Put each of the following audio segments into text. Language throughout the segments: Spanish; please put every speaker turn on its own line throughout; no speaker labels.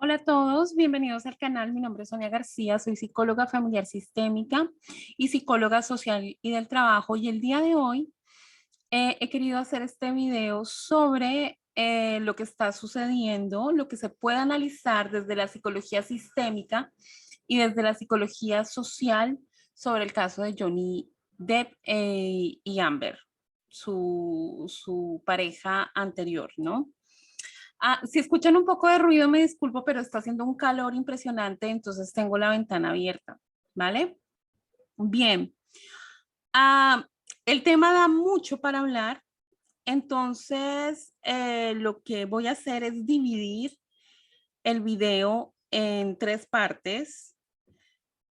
Hola a todos, bienvenidos al canal. Mi nombre es Sonia García, soy psicóloga familiar sistémica y psicóloga social y del trabajo. Y el día de hoy he querido hacer este video sobre lo que está sucediendo, lo que se puede analizar desde la psicología sistémica y desde la psicología social sobre el caso de Johnny Depp y Amber, su pareja anterior, ¿no? Si escuchan un poco de ruido, me disculpo, pero está haciendo un calor impresionante, entonces tengo la ventana abierta, ¿vale? Bien. Ah, el tema da mucho para hablar, entonces lo que voy a hacer es dividir el video en tres partes.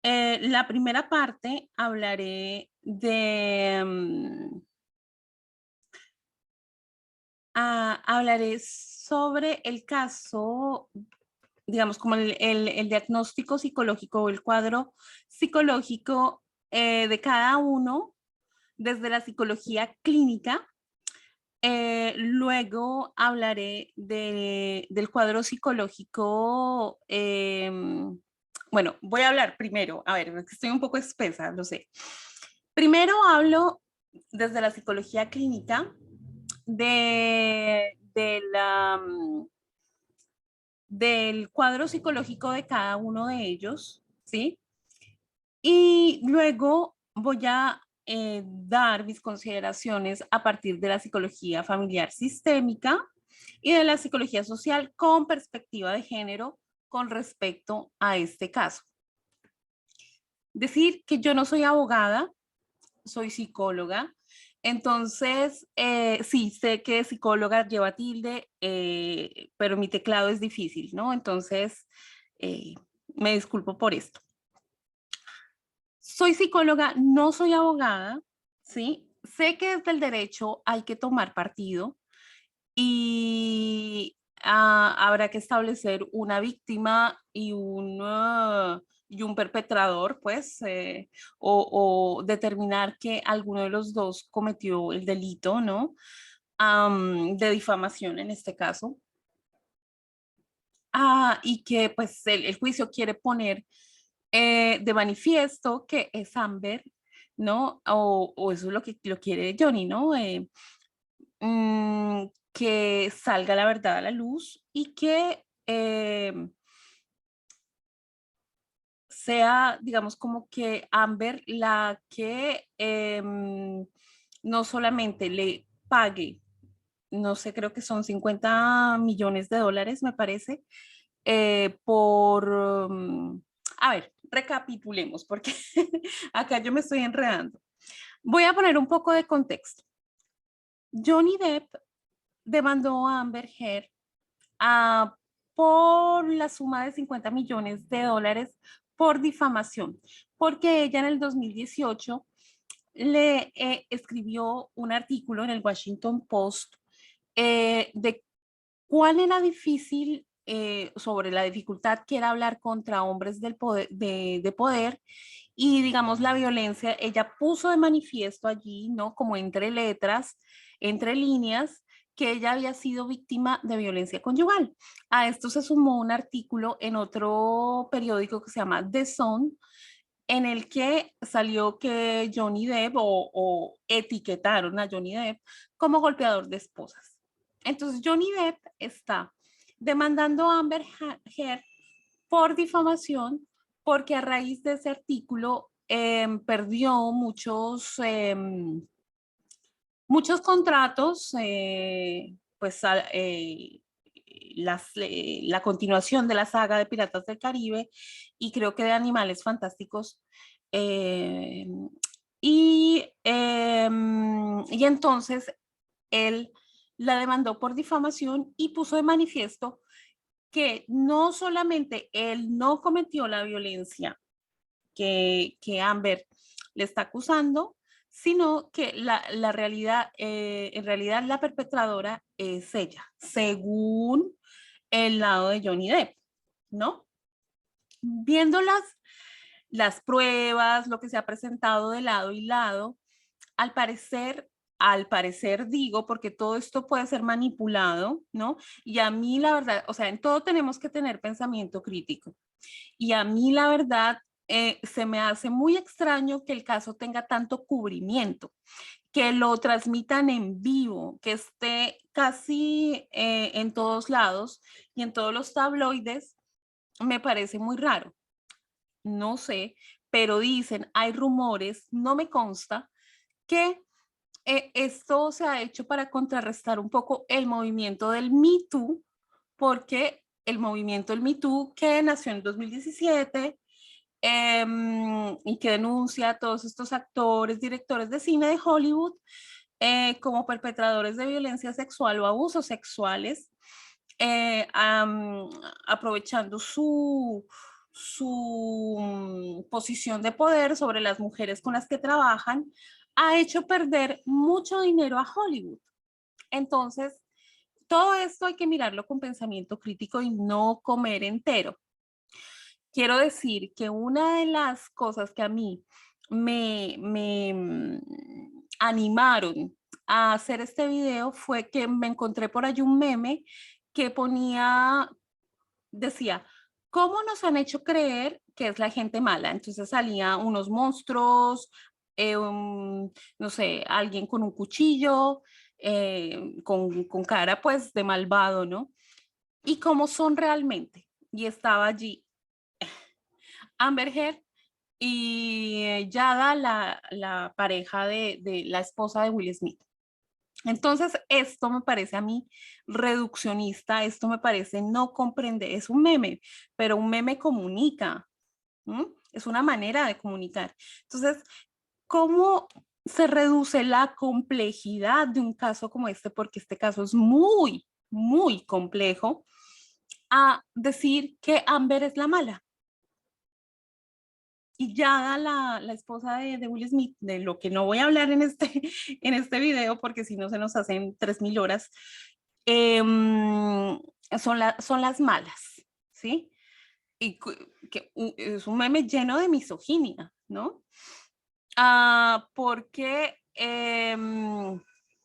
La primera parte hablaré hablaré sobre el caso, digamos, como el diagnóstico psicológico o el cuadro psicológico de cada uno desde la psicología clínica. Luego hablaré del cuadro psicológico. Bueno, voy a hablar primero, a ver, estoy un poco espesa, lo sé. Primero hablo desde la psicología clínica del cuadro psicológico de cada uno de ellos, ¿sí? Y luego voy a dar mis consideraciones a partir de la psicología familiar sistémica y de la psicología social con perspectiva de género con respecto a este caso. Decir que yo no soy abogada, soy psicóloga. Entonces, sí, sé que psicóloga lleva tilde, pero mi teclado es difícil, ¿no? Entonces, eh, me disculpo por esto. Soy psicóloga, no soy abogada, ¿sí? Sé que desde el derecho hay que tomar partido y habrá que establecer una víctima y un perpetrador, pues, o determinar que alguno de los dos cometió el delito, ¿no? De difamación en este caso. Y que pues el juicio quiere poner de manifiesto que es Amber, ¿no? O eso es lo que lo quiere Johnny, ¿no? Que salga la verdad a la luz y que sea, digamos, como que Amber la que no solamente le pague, no sé, creo que son 50 millones de dólares, me parece, por, a ver, recapitulemos, porque acá yo me estoy enredando. Voy a poner un poco de contexto. Johnny Depp demandó a Amber Heard a, por la suma de 50 millones de dólares por difamación, porque ella en el 2018 le escribió un artículo en el Washington Post de cuál era difícil sobre la dificultad que era hablar contra hombres del poder, de poder y digamos la violencia, ella puso de manifiesto allí, ¿no? Como entre letras, entre líneas, que ella había sido víctima de violencia conyugal. A esto se sumó un artículo en otro periódico que se llama The Sun, en el que salió que Johnny Depp o etiquetaron a Johnny Depp como golpeador de esposas. Entonces Johnny Depp está demandando a Amber Heard por difamación porque a raíz de ese artículo perdió muchos contratos, pues la continuación de la saga de Piratas del Caribe y creo que de Animales Fantásticos. eh, y entonces él la demandó por difamación y puso de manifiesto que no solamente él no cometió la violencia que Amber le está acusando, sino que la realidad, en realidad la perpetradora es ella, según el lado de Johnny Depp, ¿no? Viendo las pruebas, lo que se ha presentado de lado y lado, al parecer al parecer digo, porque todo esto puede ser manipulado, ¿no? Y a mí la verdad, o sea, en todo tenemos que tener pensamiento crítico. Y a mí la verdad se me hace muy extraño que el caso tenga tanto cubrimiento, que lo transmitan en vivo, que esté casi en todos lados y en todos los tabloides, me parece muy raro. No sé, pero dicen, hay rumores, no me consta, que esto se ha hecho para contrarrestar un poco el movimiento del Me Too, porque el movimiento del Me Too que nació en 2017 y que denuncia a todos estos actores, directores de cine de Hollywood como perpetradores de violencia sexual o abusos sexuales, aprovechando su posición de poder sobre las mujeres con las que trabajan, ha hecho perder mucho dinero a Hollywood. Entonces, todo esto hay que mirarlo con pensamiento crítico y no comer entero. Quiero decir que una de las cosas que a mí me animaron a hacer este video fue que me encontré por allí un meme que decía, ¿cómo nos han hecho creer que es la gente mala? Entonces salía unos monstruos, no sé, alguien con un cuchillo, con cara pues de malvado, ¿no? Y cómo son realmente. Y estaba allí Amber Heard y Yada, la pareja de la esposa de Will Smith. Entonces, esto me parece a mí reduccionista, esto me parece no comprender, es un meme, pero un meme comunica, ¿m? Es una manera de comunicar. Entonces, ¿cómo se reduce la complejidad de un caso como este? Porque este caso es muy, muy complejo, a decir que Amber es la mala. Y ya la esposa de Will Smith, de lo que no voy a hablar en en este video, porque si no se nos hacen 3000 horas, eh, son las malas, ¿sí? Y que es un meme lleno de misoginia, ¿no? Porque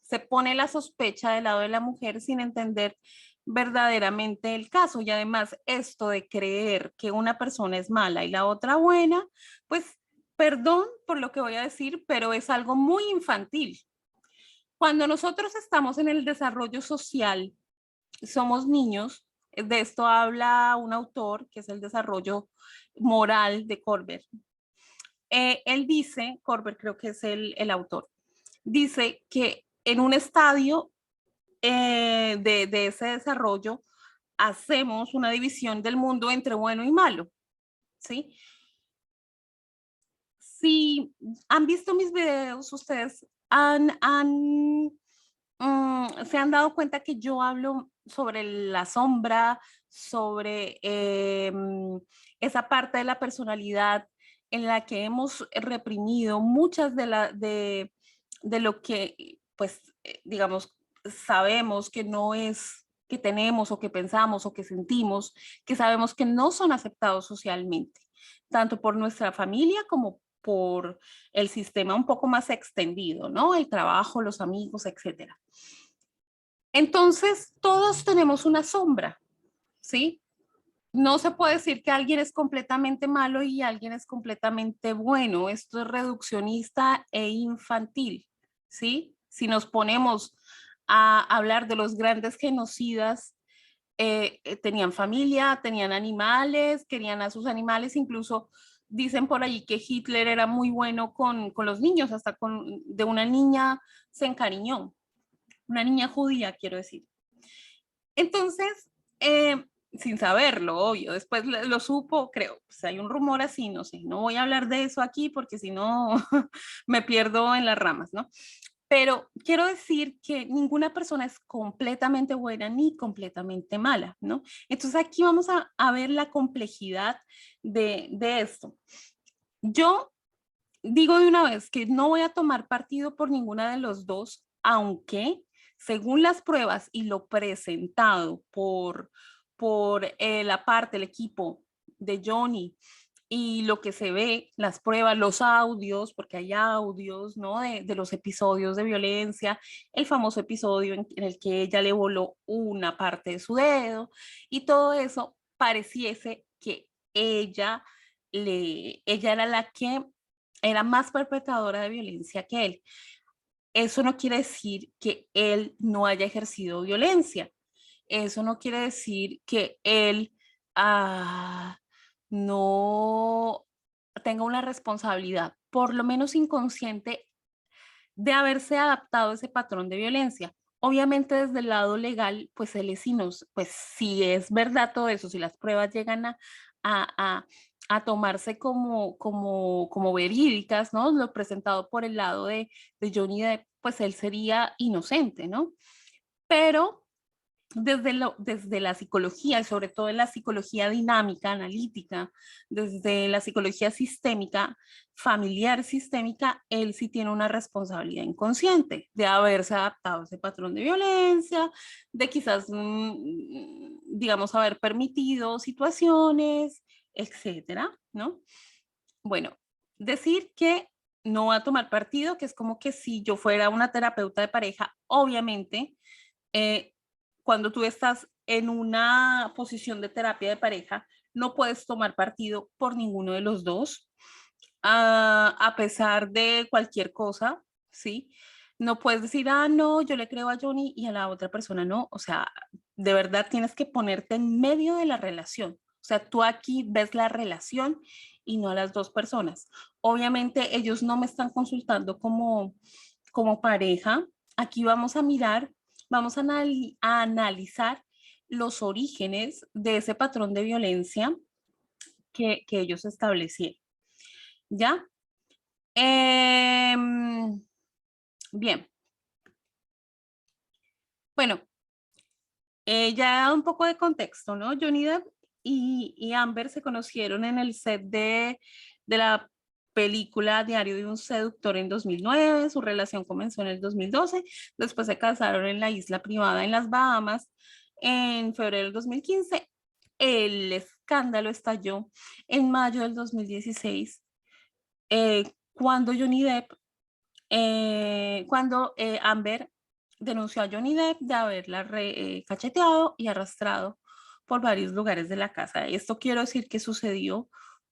se pone la sospecha del lado de la mujer sin entender verdaderamente el caso. Y además esto de creer que una persona es mala y la otra buena, pues perdón por lo que voy a decir, pero es algo muy infantil. Cuando nosotros estamos en el desarrollo social, somos niños, de esto habla un autor que es el desarrollo moral de Kohlberg. Él dice, Kohlberg creo que es el autor, dice que en un estadio de ese desarrollo hacemos una división del mundo entre bueno y malo, ¿sí? Si han visto mis videos, ustedes se han dado cuenta que yo hablo sobre la sombra, sobre esa parte de la personalidad en la que hemos reprimido muchas de lo que, pues, digamos, sabemos que no es, que tenemos o que pensamos o que sentimos, que sabemos que no son aceptados socialmente, tanto por nuestra familia como por el sistema un poco más extendido, ¿no? El trabajo, los amigos, etcétera. Entonces, todos tenemos una sombra, ¿sí? No se puede decir que alguien es completamente malo y alguien es completamente bueno. Esto es reduccionista e infantil, ¿sí? Si nos ponemos a hablar de los grandes genocidas, tenían familia, tenían animales, querían a sus animales, incluso dicen por allí que Hitler era muy bueno con los niños, hasta de una niña se encariñó, una niña judía, quiero decir. Entonces, sin saberlo, obvio, después lo supo, creo, pues hay un rumor así, no sé, no voy a hablar de eso aquí porque si no me pierdo en las ramas, ¿no? Pero quiero decir que ninguna persona es completamente buena ni completamente mala, ¿no? Entonces aquí vamos a ver la complejidad de esto. Yo digo de una vez que no voy a tomar partido por ninguna de los dos, aunque según las pruebas y lo presentado por la parte, el equipo de Johnny y lo que se ve, las pruebas, los audios, porque hay audios, ¿no? De los episodios de violencia, el famoso episodio en el que ella le voló una parte de su dedo y todo eso pareciese que ella era la que era más perpetradora de violencia que él. Eso no quiere decir que él no haya ejercido violencia. Eso no quiere decir que él no tenga una responsabilidad, por lo menos inconsciente, de haberse adaptado a ese patrón de violencia. Obviamente desde el lado legal, pues él es inocente, pues si es verdad todo eso, si las pruebas llegan a, a, a tomarse como verídicas, ¿no? Lo presentado por el lado de Johnny Depp, pues él sería inocente, ¿no? Pero desde la psicología, y sobre todo en la psicología dinámica, analítica, desde la psicología sistémica, familiar sistémica, él sí tiene una responsabilidad inconsciente de haberse adaptado a ese patrón de violencia, de quizás, digamos, haber permitido situaciones, etcétera, ¿no? Bueno, decir que no va a tomar partido, que es como que si yo fuera una terapeuta de pareja, obviamente, eh, cuando tú estás en una posición de terapia de pareja, no puedes tomar partido por ninguno de los dos, a pesar de cualquier cosa, ¿sí? No puedes decir, no, yo le creo a Johnny y a la otra persona no. O sea, de verdad tienes que ponerte en medio de la relación. O sea, tú aquí ves la relación y no a las dos personas. Obviamente ellos no me están consultando como pareja. Aquí vamos a mirar, vamos a analizar los orígenes de ese patrón de violencia que ellos establecieron. ¿Ya? Eh, bien, bueno, ya un poco de contexto, ¿no? Johnny Depp y Amber se conocieron en el set de la película Diario de un seductor en 2009. Su relación comenzó en el 2012, después se casaron en la isla privada en las Bahamas en febrero del 2015. El escándalo estalló en mayo del 2016, cuando Johnny Depp cuando Amber denunció a Johnny Depp de haberla cacheteado y arrastrado por varios lugares de la casa. Esto quiero decir que sucedió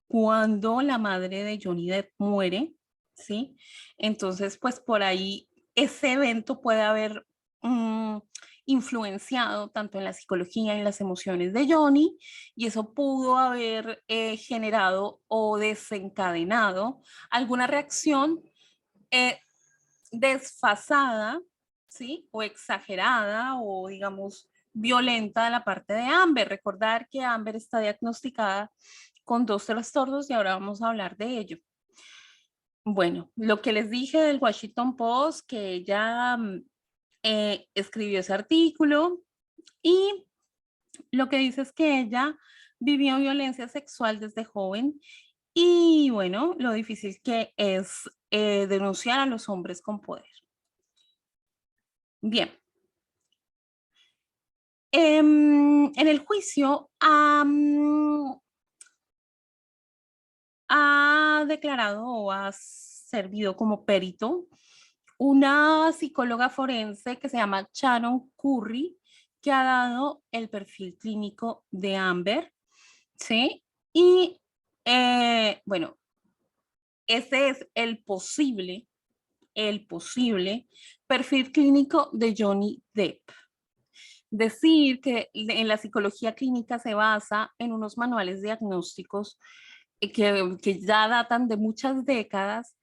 cuando la madre de Johnny Depp muere, ¿sí? Entonces, pues por ahí ese evento puede haber influenciado tanto en la psicología y en las emociones de Johnny, y eso pudo haber generado o desencadenado alguna reacción eh, desfasada, ¿sí? O exagerada o, digamos, violenta de la parte de Amber. Recordar que Amber está diagnosticada con dos trastornos y ahora vamos a hablar de ello. Bueno, lo que les dije del Washington Post, que ella escribió ese artículo y lo que dice es que ella vivió violencia sexual desde joven y bueno, lo difícil que es denunciar a los hombres con poder. Bien, en el juicio ha declarado o ha servido como perito una psicóloga forense que se llama Sharon Curry, que ha dado el perfil clínico de Amber, ¿sí? Y bueno, ese es el posible perfil clínico de Johnny Depp. Decir que en la psicología clínica se basa en unos manuales diagnósticos que ya datan de muchas décadas,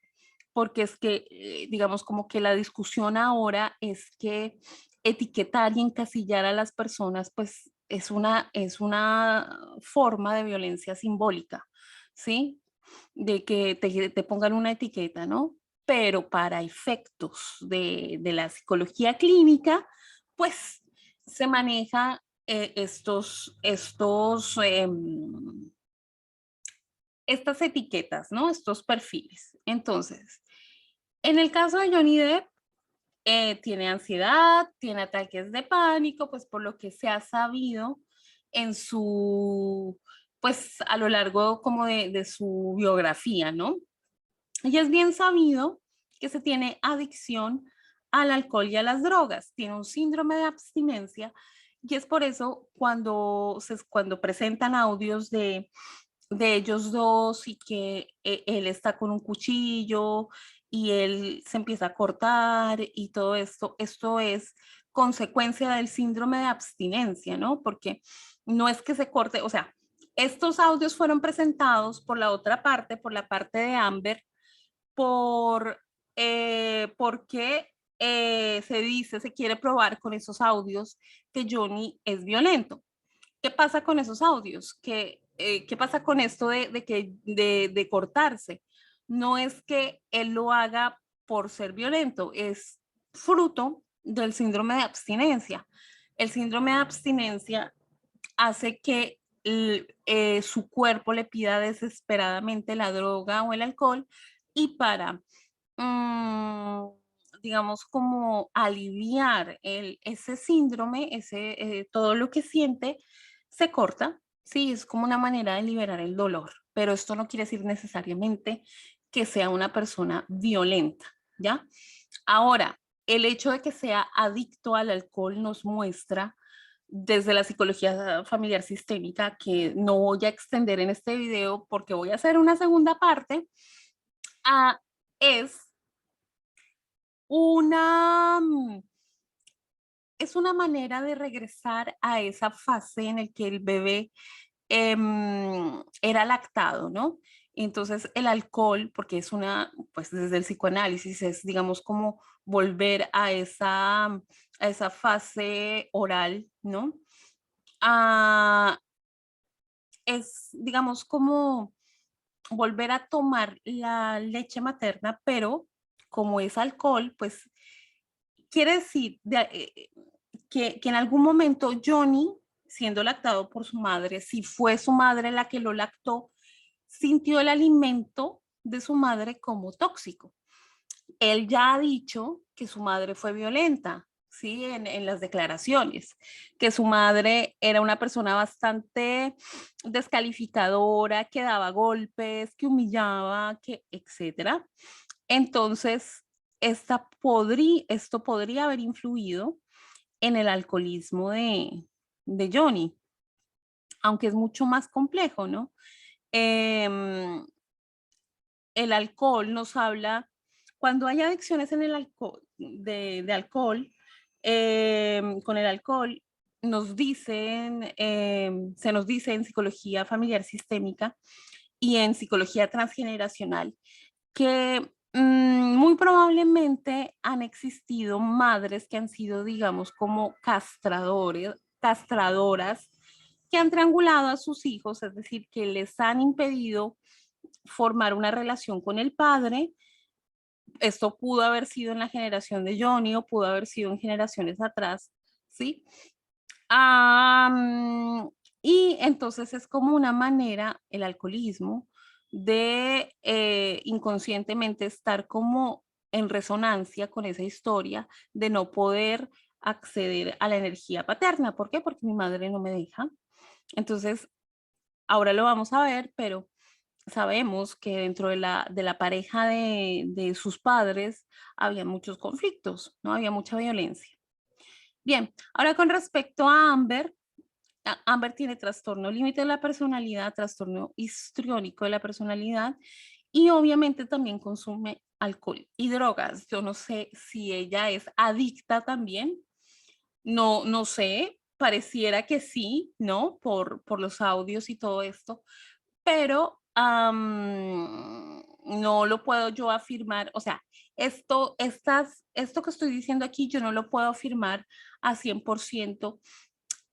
porque es que, digamos, como que la discusión ahora es que etiquetar y encasillar a las personas, pues es una forma de violencia simbólica, ¿sí? De que te pongan una etiqueta, ¿no? Pero para efectos de la psicología clínica, pues se maneja estas etiquetas, ¿no? Estos perfiles. Entonces, en el caso de Johnny Depp, tiene ansiedad, tiene ataques de pánico, pues por lo que se ha sabido en su, pues a lo largo como de su biografía, ¿no? Y es bien sabido que se tiene adicción al alcohol y a las drogas, tiene un síndrome de abstinencia y es por eso cuando presentan audios de ellos dos y que él está con un cuchillo y él se empieza a cortar y todo esto es consecuencia del síndrome de abstinencia, ¿no? Porque no es que se corte, o sea, estos audios fueron presentados por la otra parte, por la parte de Amber, porque se dice, se quiere probar con esos audios que Johnny es violento. ¿Qué pasa con esos audios? ¿Qué pasa con esto de cortarse? No es que él lo haga por ser violento, es fruto del síndrome de abstinencia. El síndrome de abstinencia hace que su cuerpo le pida desesperadamente la droga o el alcohol y para, mm, digamos, como aliviar ese síndrome, todo lo que siente, se corta. Sí, es como una manera de liberar el dolor, pero esto no quiere decir necesariamente que sea una persona violenta, ¿ya? Ahora, el hecho de que sea adicto al alcohol nos muestra desde la psicología familiar sistémica, que no voy a extender en este video porque voy a hacer una segunda parte, ah, es una, es una manera de regresar a esa fase en el que el bebé era lactado, ¿no? Entonces el alcohol, porque es pues desde el psicoanálisis es, digamos, como volver a esa fase oral, ¿no? Ah, es, digamos, como volver a tomar la leche materna, pero como es alcohol, pues quiere decir que en algún momento Johnny, siendo lactado por su madre, si fue su madre la que lo lactó, sintió el alimento de su madre como tóxico. Él ya ha dicho que su madre fue violenta, ¿sí? En las declaraciones, que su madre era una persona bastante descalificadora, que daba golpes, que humillaba, que etcétera. Entonces, esto podría haber influido en el alcoholismo de Johnny, aunque es mucho más complejo, ¿no? Eh, el alcohol nos habla, cuando hay adicciones en el alcohol, de alcohol, con el alcohol, se nos dice en psicología familiar sistémica y en psicología transgeneracional que muy probablemente han existido madres que han sido, digamos, como castradoras, que han triangulado a sus hijos, es decir, que les han impedido formar una relación con el padre. Esto pudo haber sido en la generación de Johnny o pudo haber sido en generaciones atrás, ¿sí? Ah, y entonces es como una manera, el alcoholismo, de inconscientemente estar como en resonancia con esa historia de no poder acceder a la energía paterna. ¿Por qué? Porque mi madre no me deja. Entonces, ahora lo vamos a ver, pero sabemos que dentro de la pareja de sus padres había muchos conflictos, ¿no? Había mucha violencia. Bien, ahora con respecto a Amber, Amber tiene trastorno límite de la personalidad, trastorno histriónico de la personalidad y obviamente también consume alcohol y drogas. Yo no sé si ella es adicta también, no sé, pareciera que sí, ¿no? Por los audios y todo esto, pero no lo puedo yo afirmar, o sea, esto que estoy diciendo aquí, yo no lo puedo afirmar a 100%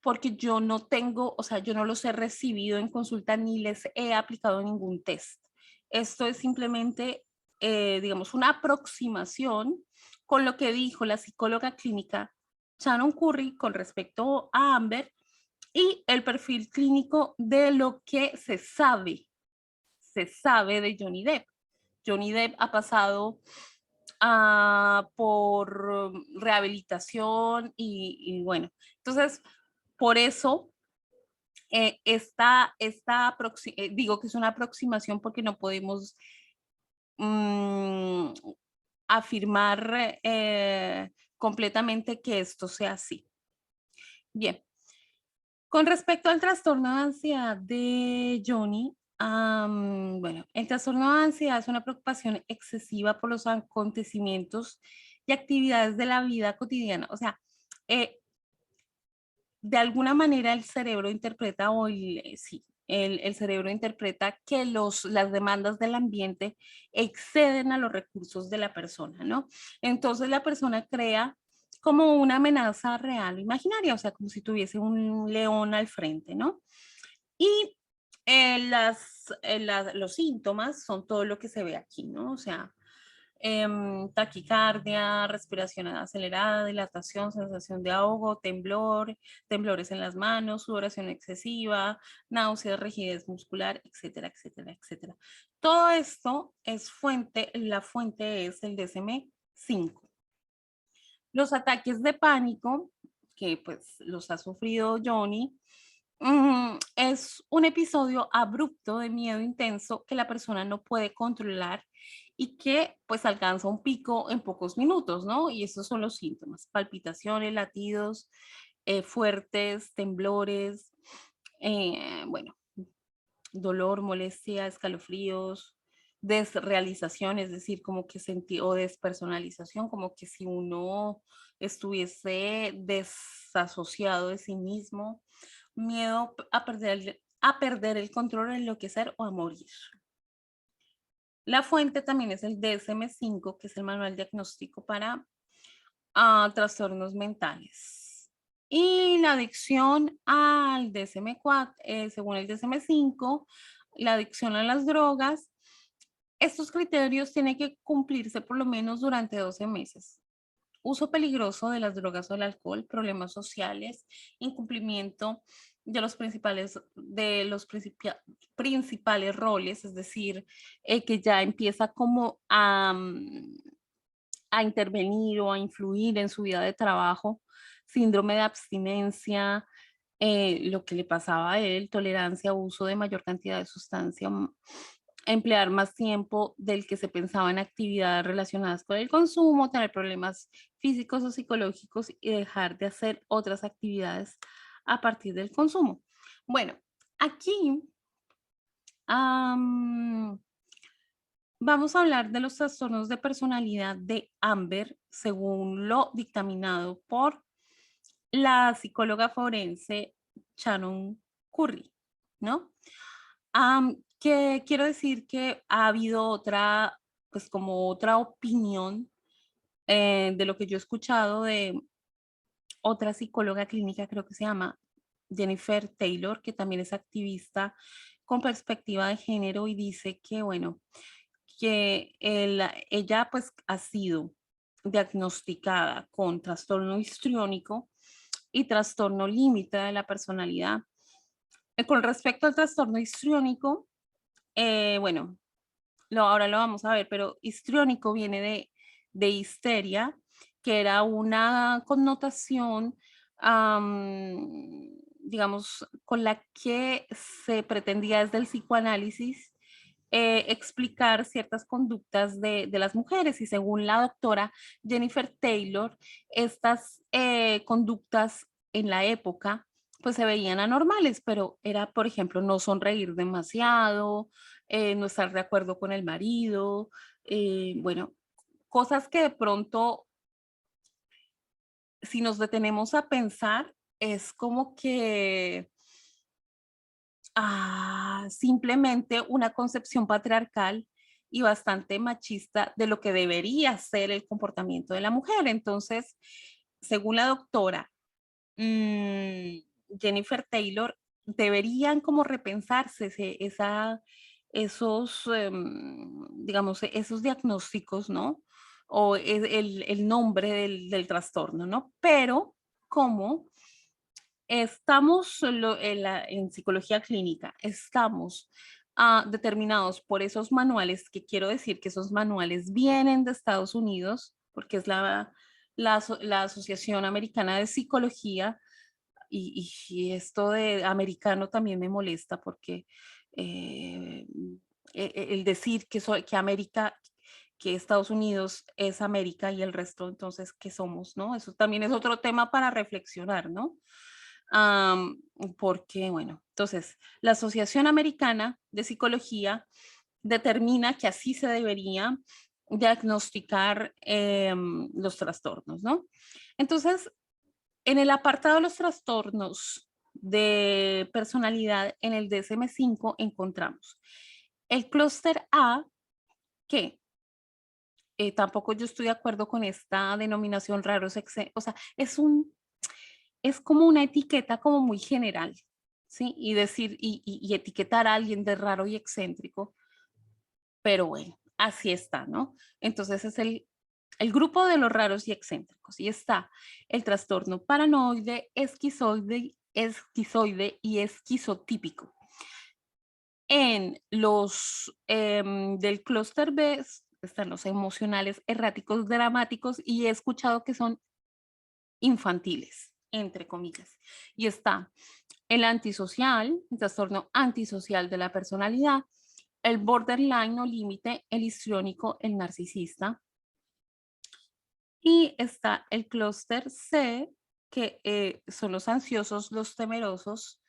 porque yo no tengo, o sea, yo no los he recibido en consulta ni les he aplicado ningún test. Esto es simplemente, digamos, una aproximación con lo que dijo la psicóloga clínica Shannon Curry con respecto a Amber y el perfil clínico de lo que se sabe de Johnny Depp. Johnny Depp ha pasado por rehabilitación y bueno, entonces por eso digo que es una aproximación porque no podemos mm, afirmar completamente que esto sea así. Bien, con respecto al trastorno de ansiedad de Johnny, bueno, el trastorno de ansiedad es una preocupación excesiva por los acontecimientos y actividades de la vida cotidiana. O sea, eh, de alguna manera el cerebro interpreta, sí, el cerebro interpreta que las demandas del ambiente exceden a los recursos de la persona, ¿no? Entonces la persona crea como una amenaza real, imaginaria, o sea, como si tuviese un león al frente, ¿no? Y los síntomas son todo lo que se ve aquí, ¿no? O sea, taquicardia, respiración acelerada, dilatación, sensación de ahogo, temblores en las manos, sudoración excesiva, náuseas, rigidez muscular, etcétera, etcétera, etcétera. Todo esto la fuente es el DSM-5. Los ataques de pánico, que pues los ha sufrido Johnny, es un episodio abrupto de miedo intenso que la persona no puede controlar y que pues alcanza un pico en pocos minutos, ¿no? Y esos son los síntomas: palpitaciones, latidos fuertes, temblores, bueno, dolor, molestia, escalofríos, desrealización, es decir, como que o despersonalización, como que si uno estuviese desasociado de sí mismo, miedo a perder el control, a enloquecer o a morir. La fuente también es el DSM-5, que es el manual diagnóstico para trastornos mentales. Y la adicción al DSM-4, según el DSM-5, la adicción a las drogas, estos criterios tienen que cumplirse por lo menos durante 12 meses. Uso peligroso de las drogas o el alcohol, problemas sociales, incumplimiento de los principales roles, es decir, que ya empieza como a intervenir o a influir en su vida de trabajo, síndrome de abstinencia, lo que le pasaba a él, tolerancia a uso de mayor cantidad de sustancia, emplear más tiempo del que se pensaba en actividades relacionadas con el consumo, tener problemas físicos o psicológicos y dejar de hacer otras actividades a partir del consumo. Bueno, aquí vamos a hablar de los trastornos de personalidad de Amber, según lo dictaminado por la psicóloga forense Shannon Curry, ¿no? Que quiero decir que ha habido otra, pues como otra opinión de lo que yo he escuchado de otra psicóloga clínica, creo que se llama Jennifer Taylor, que también es activista con perspectiva de género y dice que, bueno, que ella pues ha sido diagnosticada con trastorno histriónico y trastorno límite de la personalidad. Con respecto al trastorno histriónico, bueno, ahora lo vamos a ver, pero histriónico viene de histeria, que era una connotación, digamos, con la que se pretendía desde el psicoanálisis explicar ciertas conductas de las mujeres y según la doctora Jennifer Taylor, estas conductas en la época pues se veían anormales, pero era, por ejemplo, no sonreír demasiado, no estar de acuerdo con el marido, bueno, cosas que de pronto, si nos detenemos a pensar, es como que simplemente una concepción patriarcal y bastante machista de lo que debería ser el comportamiento de la mujer. Entonces, según la doctora Jennifer Taylor, deberían como repensarse esos, digamos, esos diagnósticos, ¿no? O el nombre del trastorno, ¿no? Pero como estamos en psicología clínica, estamos determinados por esos manuales, que quiero decir que esos manuales vienen de Estados Unidos, porque es la Asociación Americana de Psicología, y esto de americano también me molesta porque el decir que América, que Estados Unidos es América y el resto entonces ¿qué somos? ¿No? Eso también es otro tema para reflexionar, ¿no? Um, Porque, bueno, entonces la Asociación Americana de Psicología determina que así se debería diagnosticar los trastornos, ¿no? Entonces, en el apartado de los trastornos de personalidad, en el DSM-5 encontramos el clúster A, que tampoco yo estoy de acuerdo con esta denominación raros, o sea, es como una etiqueta como muy general, ¿sí? Y decir, y etiquetar a alguien de raro y excéntrico, pero bueno, así está, ¿no? Entonces es el grupo de los raros y excéntricos y está el trastorno paranoide, esquizoide y esquizotípico. En los del clúster B están los emocionales, erráticos, dramáticos y he escuchado que son infantiles, entre comillas. Y está el antisocial, el trastorno antisocial de la personalidad, el borderline o límite, el histriónico, el narcisista. Y está el clúster C, que son los ansiosos, los temerosos.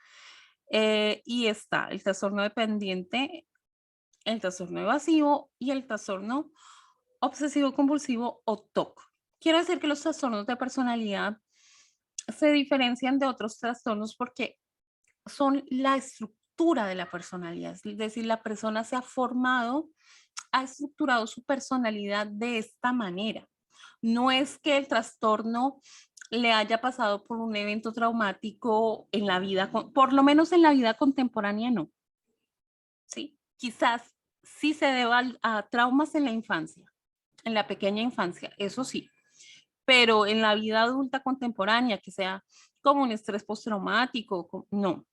Y está el trastorno dependiente, el trastorno evasivo y el trastorno obsesivo compulsivo o TOC. Quiero decir que los trastornos de personalidad se diferencian de otros trastornos porque son la estructura de la personalidad, es decir, la persona se ha formado, ha estructurado su personalidad de esta manera. No es que el trastorno le haya pasado por un evento traumático en la vida, por lo menos en la vida contemporánea, no. ¿Sí? Quizás sí se deba a traumas en la infancia, en la pequeña infancia, eso sí, pero en la vida adulta contemporánea, que sea como un estrés postraumático, no,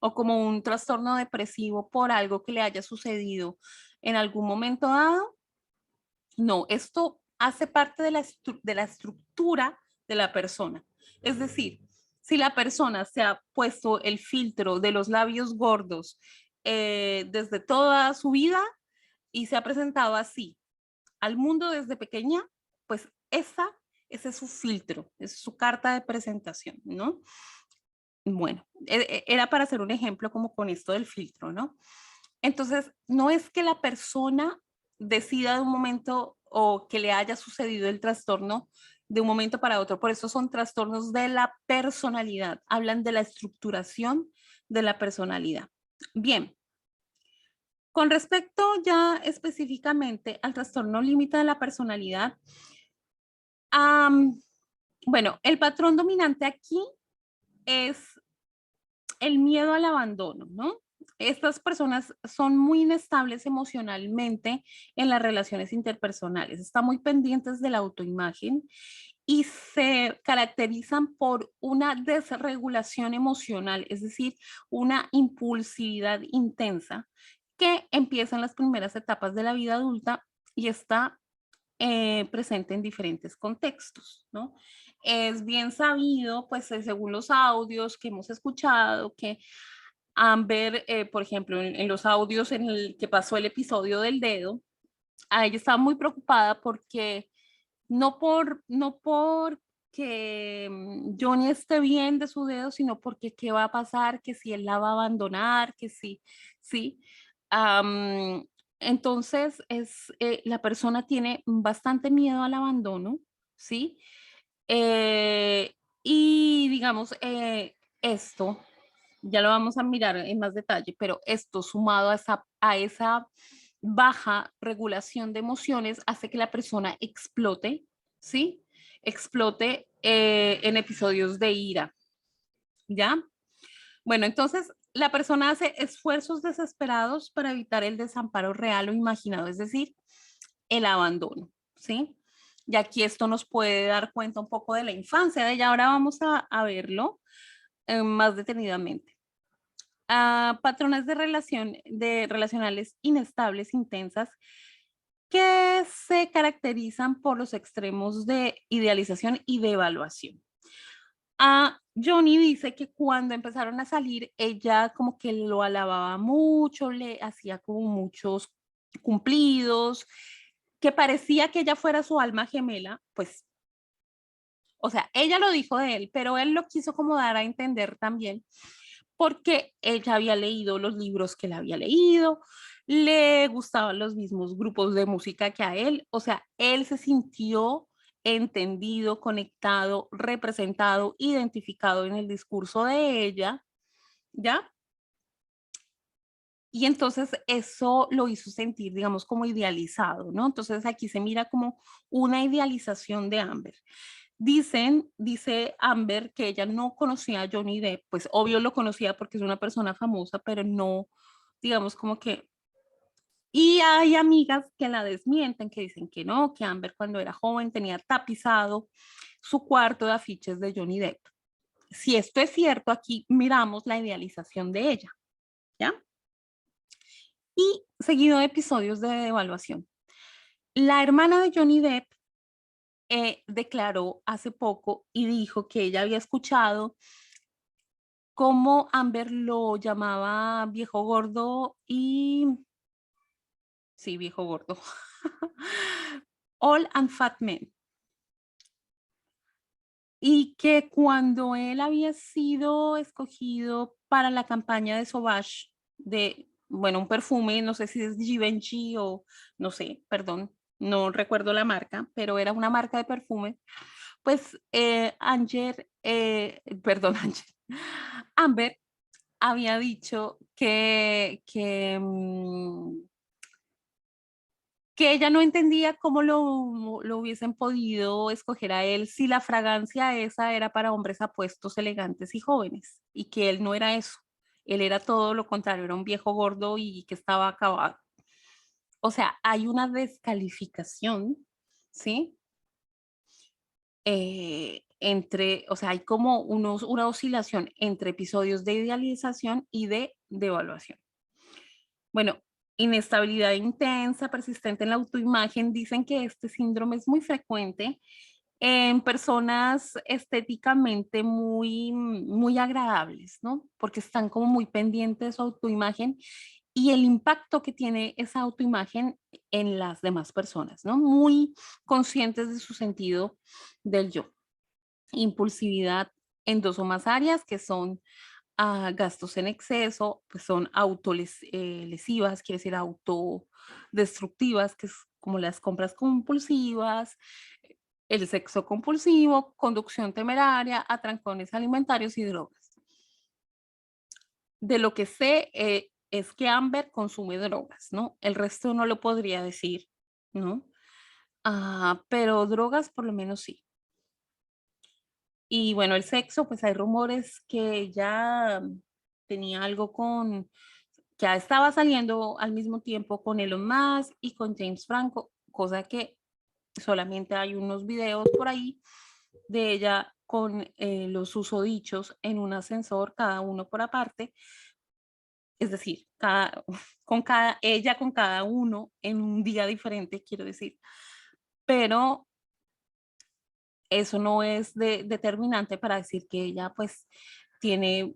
o como un trastorno depresivo por algo que le haya sucedido en algún momento dado, no, esto hace parte de la estructura de la persona. Es decir, si la persona se ha puesto el filtro de los labios gordos desde toda su vida y se ha presentado así al mundo desde pequeña, pues ese es su filtro, es su carta de presentación, ¿no? Bueno, era para hacer un ejemplo como con esto del filtro, ¿no? Entonces, no es que la persona decida de un momento o que le haya sucedido el trastorno de un momento para otro, por eso son trastornos de la personalidad, hablan de la estructuración de la personalidad. Bien, con respecto ya específicamente al trastorno límite de la personalidad, bueno, el patrón dominante aquí es el miedo al abandono, ¿no? Estas personas son muy inestables emocionalmente en las relaciones interpersonales, están muy pendientes de la autoimagen y se caracterizan por una desregulación emocional, es decir, una impulsividad intensa que empieza en las primeras etapas de la vida adulta y está presente en diferentes contextos, ¿no? Es bien sabido, pues según los audios que hemos escuchado, que Amber, por ejemplo, en los audios en el que pasó el episodio del dedo, a ella estaba muy preocupada porque no por que Johnny esté bien de su dedo, sino porque qué va a pasar, que si él la va a abandonar, que sí, sí. Am, entonces, la persona tiene bastante miedo al abandono, ¿sí? Eh, y digamos, esto, ya lo vamos a mirar en más detalle, pero esto sumado a esa baja regulación de emociones hace que la persona explote, ¿sí? Explote en episodios de ira, ¿ya? Bueno, entonces la persona hace esfuerzos desesperados para evitar el desamparo real o imaginado, es decir, el abandono, ¿sí? Y aquí esto nos puede dar cuenta un poco de la infancia de ella. Ahora vamos a verlo más detenidamente. Patrones de relacionales inestables, intensas, que se caracterizan por los extremos de idealización y de evaluación. Johnny dice que cuando empezaron a salir, ella como que lo alababa mucho, le hacía como muchos cumplidos, que parecía que ella fuera su alma gemela, pues, o sea, ella lo dijo de él, pero él lo quiso como dar a entender también, porque ella había leído los libros que él había leído, le gustaban los mismos grupos de música que a él, o sea, él se sintió entendido, conectado, representado, identificado en el discurso de ella, ¿ya? Y entonces eso lo hizo sentir, digamos, como idealizado, ¿no? Entonces aquí se mira como una idealización de Amber. Dice Amber que ella no conocía a Johnny Depp, pues obvio lo conocía porque es una persona famosa, pero no, digamos, como que... Y hay amigas que la desmienten, que dicen que no, que Amber cuando era joven tenía tapizado su cuarto de afiches de Johnny Depp. Si esto es cierto, aquí miramos la idealización de ella, ¿ya? Y seguido de episodios de evaluación. La hermana de Johnny Depp declaró hace poco y dijo que ella había escuchado cómo Amber lo llamaba viejo gordo y... Sí, viejo gordo. All and fat men. Y que cuando él había sido escogido para la campaña de Sauvage, de, bueno, un perfume, no sé si es Givenchy o no sé, perdón, no recuerdo la marca, pero era una marca de perfume, pues perdón, Amber había dicho que ella no entendía cómo lo hubiesen podido escoger a él si la fragancia esa era para hombres apuestos, elegantes y jóvenes, y que él no era eso. Él era todo lo contrario, era un viejo gordo y que estaba acabado. O sea, hay una descalificación, ¿sí? O sea, hay como una oscilación entre episodios de idealización y de devaluación. Bueno, inestabilidad intensa, persistente en la autoimagen, dicen que este síndrome es muy frecuente en personas estéticamente muy agradables, ¿no? Porque están como muy pendientes de su autoimagen y el impacto que tiene esa autoimagen en las demás personas, ¿no? Muy conscientes de su sentido del yo. Impulsividad en dos o más áreas que son gastos en exceso, pues son autolesivas, quiere decir autodestructivas, que es como las compras compulsivas, el sexo compulsivo, conducción temeraria, atrancones alimentarios y drogas. De lo que sé es que Amber consume drogas, ¿no? El resto no lo podría decir, ¿no? Pero drogas por lo menos sí. Y bueno, el sexo, pues hay rumores que ya tenía algo ya estaba saliendo al mismo tiempo con Elon Musk y con James Franco, cosa que solamente hay unos videos por ahí de ella con los susodichos en un ascensor, cada uno por aparte, es decir, ella con cada uno en un día diferente, quiero decir, pero eso no es determinante para decir que ella pues tiene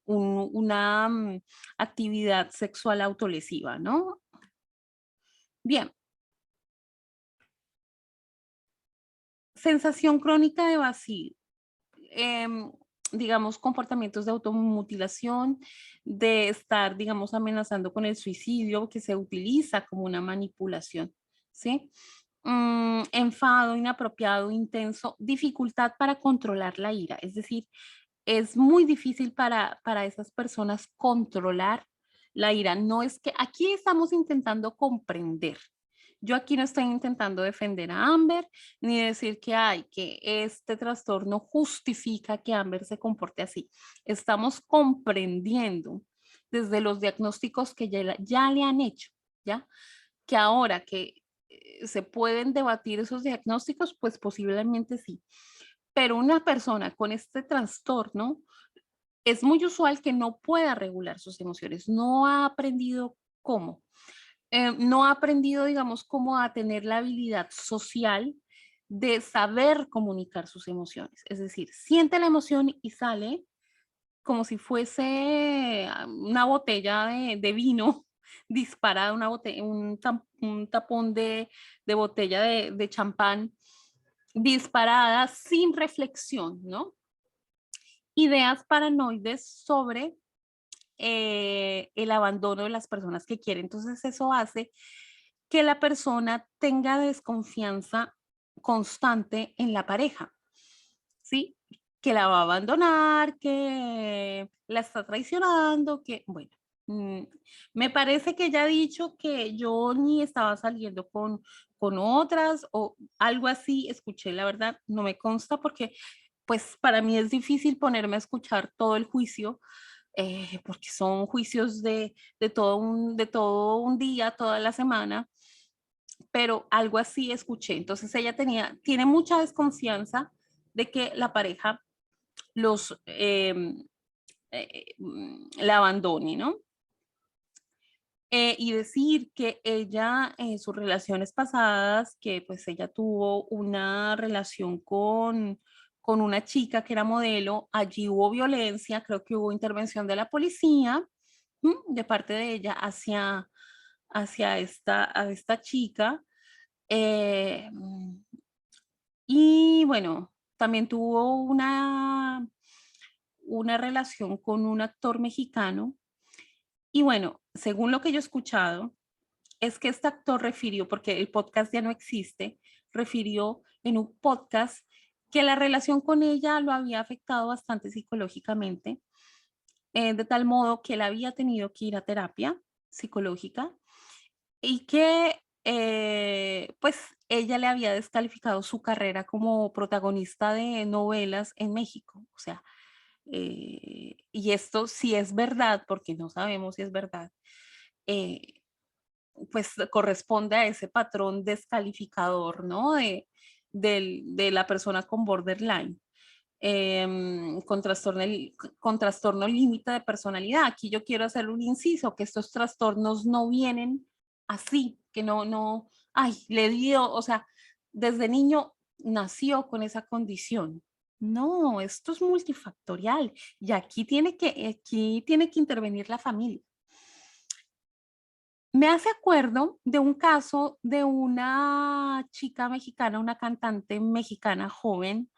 una actividad sexual autolesiva, ¿no? Bien, sensación crónica de vacío. em, digamos, comportamientos de automutilación, de estar, digamos, amenazando con el suicidio, que se utiliza como una manipulación, ¿sí? Enfado inapropiado, intenso, dificultad para controlar la ira, es decir, es muy difícil para esas personas controlar la ira. No es que aquí estamos intentando comprender. Yo aquí no estoy intentando defender a Amber ni decir que hay que este trastorno justifica que Amber se comporte así. Estamos comprendiendo desde los diagnósticos que ya le han hecho, ¿ya? Que ahora que se pueden debatir esos diagnósticos, pues posiblemente sí. Pero una persona con este trastorno es muy usual que no pueda regular sus emociones, no ha aprendido cómo. No ha aprendido, digamos, cómo a tener la habilidad social de saber comunicar sus emociones. Es decir, siente la emoción y sale como si fuese una botella de vino disparada, una botella, un tapón de botella de champán disparada sin reflexión, ¿no? Ideas paranoides sobre el abandono de las personas que quiere. Entonces eso hace que la persona tenga desconfianza constante en la pareja, ¿sí? Que la va a abandonar, que la está traicionando, que, bueno, me parece que ella ha dicho que yo ni estaba saliendo con otras o algo así, escuché, la verdad, no me consta porque pues para mí es difícil ponerme a escuchar todo el juicio, porque son juicios de todo un día, toda la semana, pero algo así escuché. Entonces ella tiene mucha desconfianza de que la pareja los la abandone, ¿no? Y decir que ella en sus relaciones pasadas, que pues ella tuvo una relación con una chica que era modelo, allí hubo violencia, creo que hubo intervención de la policía de parte de ella hacia a esta chica. Eh, y bueno, también tuvo una relación con un actor mexicano. Y bueno, según lo que yo he escuchado, es que este actor refirió, porque el podcast ya no existe, refirió en un podcast que la relación con ella lo había afectado bastante psicológicamente, de tal modo que él había tenido que ir a terapia psicológica y que pues ella le había descalificado su carrera como protagonista de novelas en México. O sea, y esto sí es verdad, porque no sabemos si es verdad, eh, pues corresponde a ese patrón descalificador, ¿no? De la persona con borderline, con trastorno límite de personalidad. Aquí yo quiero hacer un inciso, que estos trastornos no vienen así, que ay, le dio, o sea, desde niño nació con esa condición. No, esto es multifactorial y aquí tiene que intervenir la familia. Me hace acuerdo de un caso de una chica mexicana, una cantante mexicana joven,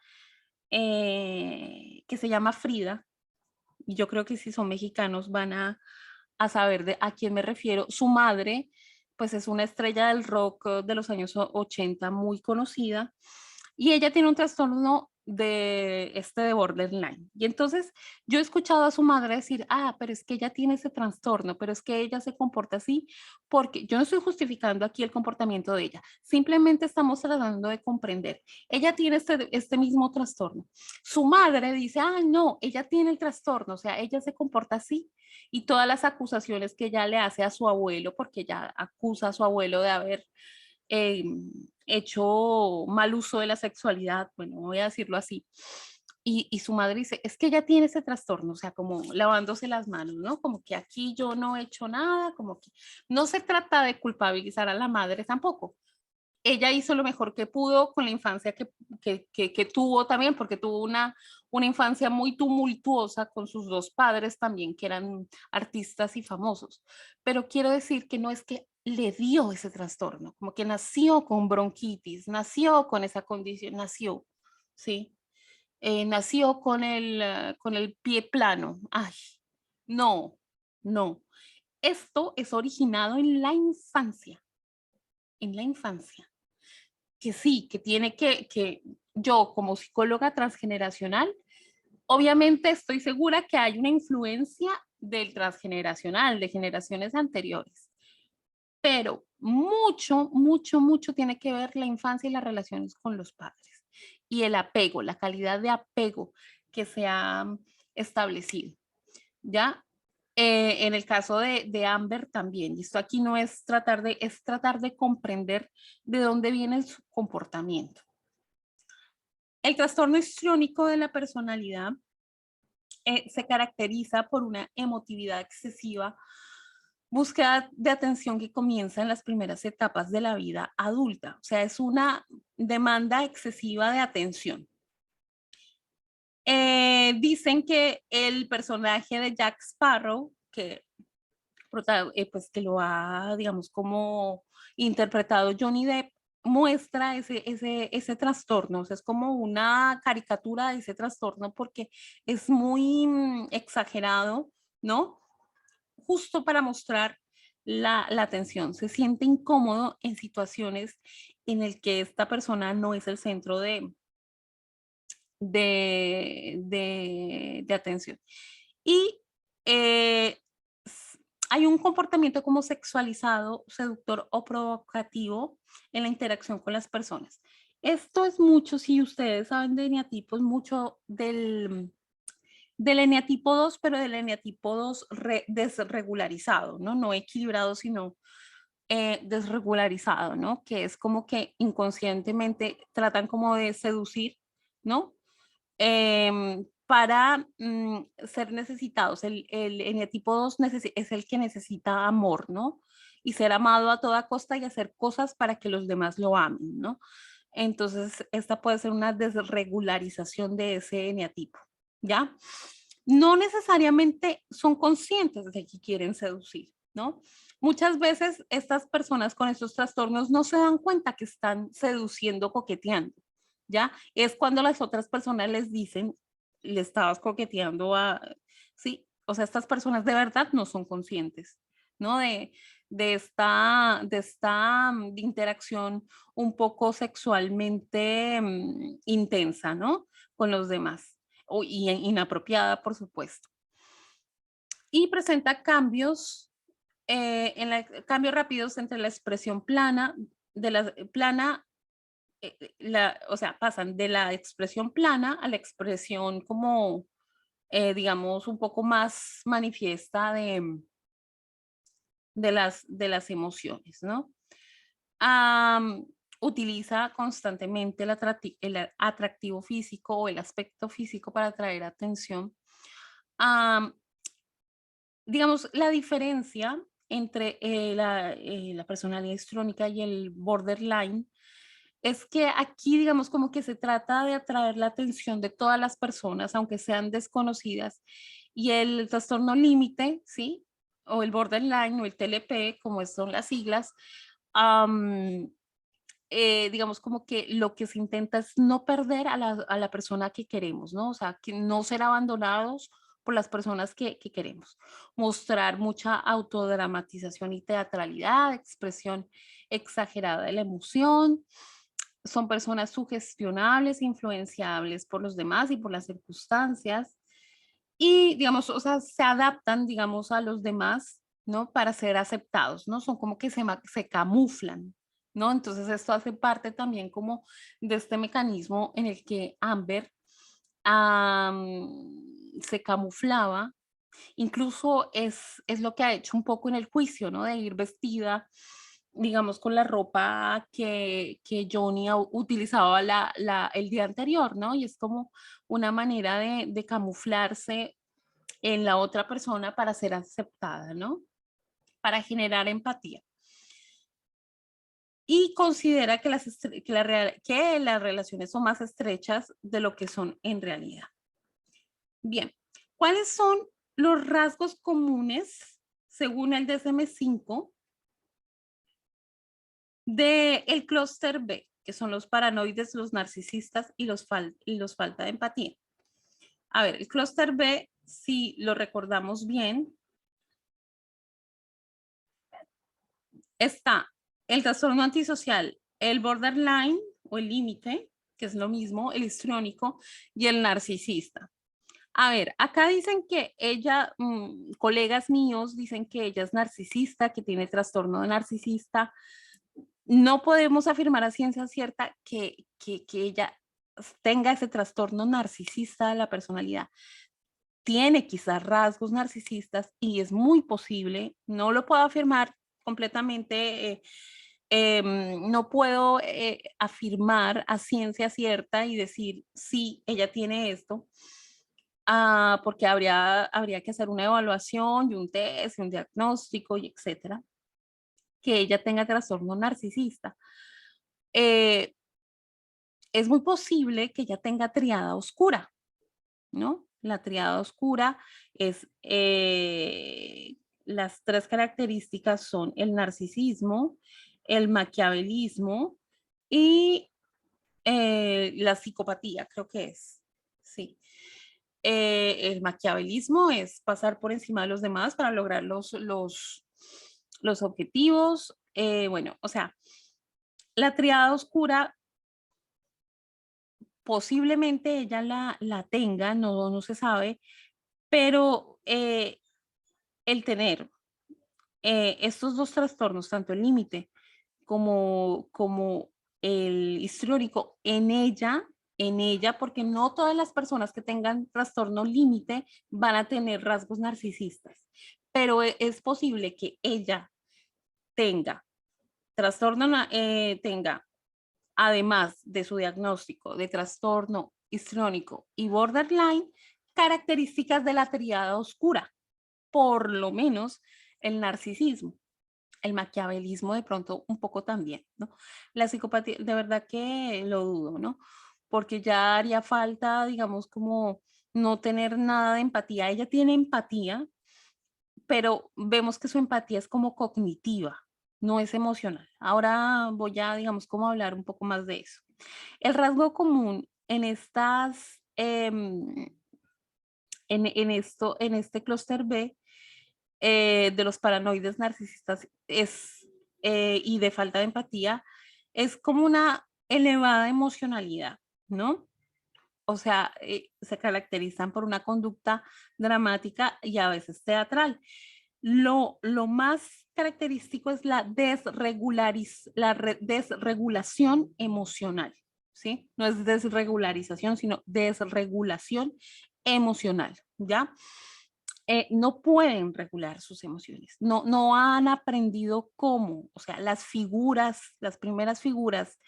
que se llama Frida. Y yo creo que si son mexicanos van a saber a quién me refiero. Su madre, pues es una estrella del rock de los años 80 muy conocida. Y ella tiene un trastorno de borderline. Y entonces yo he escuchado a su madre decir, pero es que ella tiene ese trastorno, pero es que ella se comporta así, porque yo no estoy justificando aquí el comportamiento de ella, simplemente estamos tratando de comprender. Ella tiene este mismo trastorno. Su madre dice, no, ella tiene el trastorno, o sea, ella se comporta así. Y todas las acusaciones que ella le hace a su abuelo, porque ella acusa a su abuelo de haber eh, hecho mal uso de la sexualidad, bueno, voy a decirlo así. Y su madre dice, es que ella tiene ese trastorno, o sea, como lavándose las manos, ¿no? Como que aquí yo no he hecho nada, como que no se trata de culpabilizar a la madre tampoco. Ella hizo lo mejor que pudo con la infancia que tuvo también, porque tuvo una infancia muy tumultuosa con sus dos padres también, que eran artistas y famosos. Pero quiero decir que no es que le dio ese trastorno, como que nació con bronquitis, nació con esa condición, nació, ¿sí? Nació con el pie plano. Ay, no, no. Esto es originado en la infancia, que sí, que tiene que yo como psicóloga transgeneracional, obviamente estoy segura que hay una influencia del transgeneracional, de generaciones anteriores, pero mucho, mucho, mucho tiene que ver la infancia y las relaciones con los padres y el apego, la calidad de apego que se ha establecido, ¿ya? En el caso de Amber también, y esto aquí no es es tratar de comprender de dónde viene su comportamiento. El trastorno histriónico de la personalidad se caracteriza por una emotividad excesiva, búsqueda de atención que comienza en las primeras etapas de la vida adulta. O sea, es una demanda excesiva de atención. Dicen que el personaje de Jack Sparrow, pues que lo ha, digamos, como interpretado Johnny Depp, muestra ese trastorno, o sea, es como una caricatura de ese trastorno porque es muy exagerado, ¿no? Justo para mostrar la atención. Se siente incómodo en situaciones en el que esta persona no es el centro de atención. Y eh, hay un comportamiento como sexualizado, seductor o provocativo en la interacción con las personas. Esto es mucho, si ustedes saben de eneatipos, mucho del eneatipo 2, pero del eneatipo 2 desregularizado, ¿no? No equilibrado, sino desregularizado, ¿no? Que es como que inconscientemente tratan como de seducir, ¿no? Para ser necesitados. El eneatipo 2 es el que necesita amor, ¿no? Y ser amado a toda costa y hacer cosas para que los demás lo amen, ¿no? Entonces, esta puede ser una desregularización de ese eneatipo, ¿ya? No necesariamente son conscientes de que quieren seducir, ¿no? Muchas veces estas personas con estos trastornos no se dan cuenta que están seduciendo, coqueteando, ¿ya? Es cuando las otras personas les dicen, le estabas coqueteando a, sí, o sea, estas personas de verdad no son conscientes, ¿no? De esta interacción un poco sexualmente intensa, ¿no? Con los demás, y inapropiada, por supuesto. Y presenta cambios, cambios rápidos entre la expresión plana, de la plana o sea, pasan de la expresión plana a la expresión como, digamos, un poco más manifiesta de las emociones, ¿no? Um, Utiliza constantemente el atractivo físico o el aspecto físico para atraer atención. Um, digamos, la diferencia entre la personalidad histrónica y el borderline es que aquí, digamos, como que se trata de atraer la atención de todas las personas, aunque sean desconocidas, y el trastorno límite, ¿sí? O el borderline o el TLP, como son las siglas, um, digamos como que lo que se intenta es no perder a la persona que queremos, ¿no? O sea, que no ser abandonados por las personas que queremos. Mostrar mucha autodramatización y teatralidad, expresión exagerada de la emoción. Son personas sugestionables, influenciables por los demás y por las circunstancias. Y, digamos, o sea, se adaptan, digamos, a los demás, ¿no? Para ser aceptados, ¿no? Son como que se camuflan, ¿no? Entonces esto hace parte también como de este mecanismo en el que Amber se camuflaba. Incluso es lo que ha hecho un poco en el juicio, ¿no? De ir vestida, digamos, con la ropa que Johnny utilizaba el día anterior, ¿no? Y es como una manera de camuflarse en la otra persona para ser aceptada, ¿no? Para generar empatía. Y considera que las relaciones son más estrechas de lo que son en realidad. Bien, ¿cuáles son los rasgos comunes, según el DSM-5, del clúster B, que son los paranoides, los narcisistas y los falta de empatía? A ver, el clúster B, si lo recordamos bien, está el trastorno antisocial, el borderline o el límite, que es lo mismo, el histriónico y el narcisista. A ver, acá dicen que ella, colegas míos dicen que ella es narcisista, que tiene trastorno de narcisista. No podemos afirmar a ciencia cierta que ella tenga ese trastorno narcisista de la personalidad. Tiene quizás rasgos narcisistas y es muy posible, no lo puedo afirmar completamente, no puedo afirmar a ciencia cierta y decir, sí, ella tiene esto, porque habría que hacer una evaluación y un test y un diagnóstico y etcétera, que ella tenga trastorno narcisista. Eh, es muy posible que ella tenga triada oscura, ¿no? La triada oscura es, las tres características son el narcisismo, el maquiavelismo y la psicopatía, creo que es, sí. El maquiavelismo es pasar por encima de los demás para lograr los objetivos. Bueno, o sea, la triada oscura posiblemente ella la tenga, no se sabe, pero el tener estos dos trastornos, tanto el límite como el histriónico en ella, porque no todas las personas que tengan trastorno límite van a tener rasgos narcisistas, pero es posible que ella tenga trastorno, tenga, además de su diagnóstico de trastorno histriónico y borderline, características de la triada oscura, por lo menos el narcisismo. El maquiavelismo de pronto un poco también, ¿no? La psicopatía, de verdad que lo dudo, ¿no? Porque ya haría falta, digamos, como no tener nada de empatía. Ella tiene empatía, pero vemos que su empatía es como cognitiva, no es emocional. Ahora voy a, digamos, como hablar un poco más de eso. El rasgo común en estas, en este clúster B de los paranoides narcisistas es, y de falta de empatía es como una elevada emocionalidad, ¿no? O sea, se caracterizan por una conducta dramática y a veces teatral. Lo más característico es desregulación emocional, ¿sí? No es desregularización, sino desregulación emocional, ¿ya? No pueden regular sus emociones, no han aprendido cómo, o sea, las primeras figuras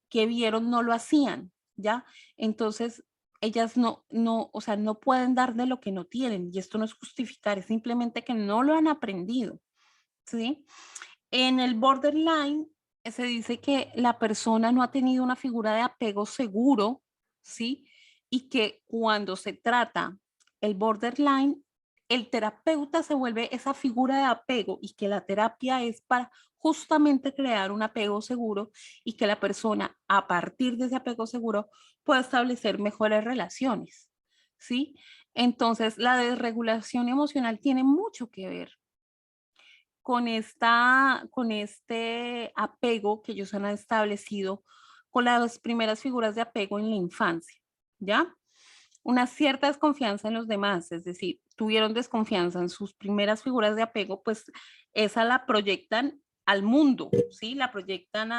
que vieron no lo hacían, ¿ya? Entonces, ellas o sea, no pueden dar de lo que no tienen, y esto no es justificar, es simplemente que no lo han aprendido, ¿sí? En el borderline se dice que la persona no ha tenido una figura de apego seguro, ¿sí? Y que cuando se trata el borderline, el terapeuta se vuelve esa figura de apego y que la terapia es para justamente crear un apego seguro y que la persona a partir de ese apego seguro pueda establecer mejores relaciones, ¿sí? Entonces, la desregulación emocional tiene mucho que ver con este apego que ellos han establecido con las primeras figuras de apego en la infancia, ¿ya? Una cierta desconfianza en los demás, es decir, tuvieron desconfianza en sus primeras figuras de apego, pues esa la proyectan al mundo, ¿sí? La proyectan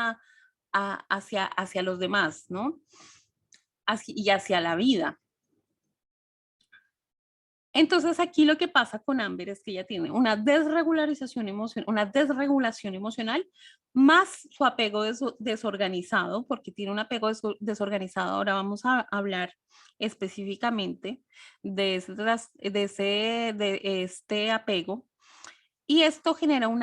hacia los demás, ¿no? Y hacia la vida. Entonces aquí lo que pasa con Amber es que ella tiene una desregulación emocional más su apego desorganizado, porque tiene un apego desorganizado. Ahora vamos a hablar específicamente de este apego. Y esto genera un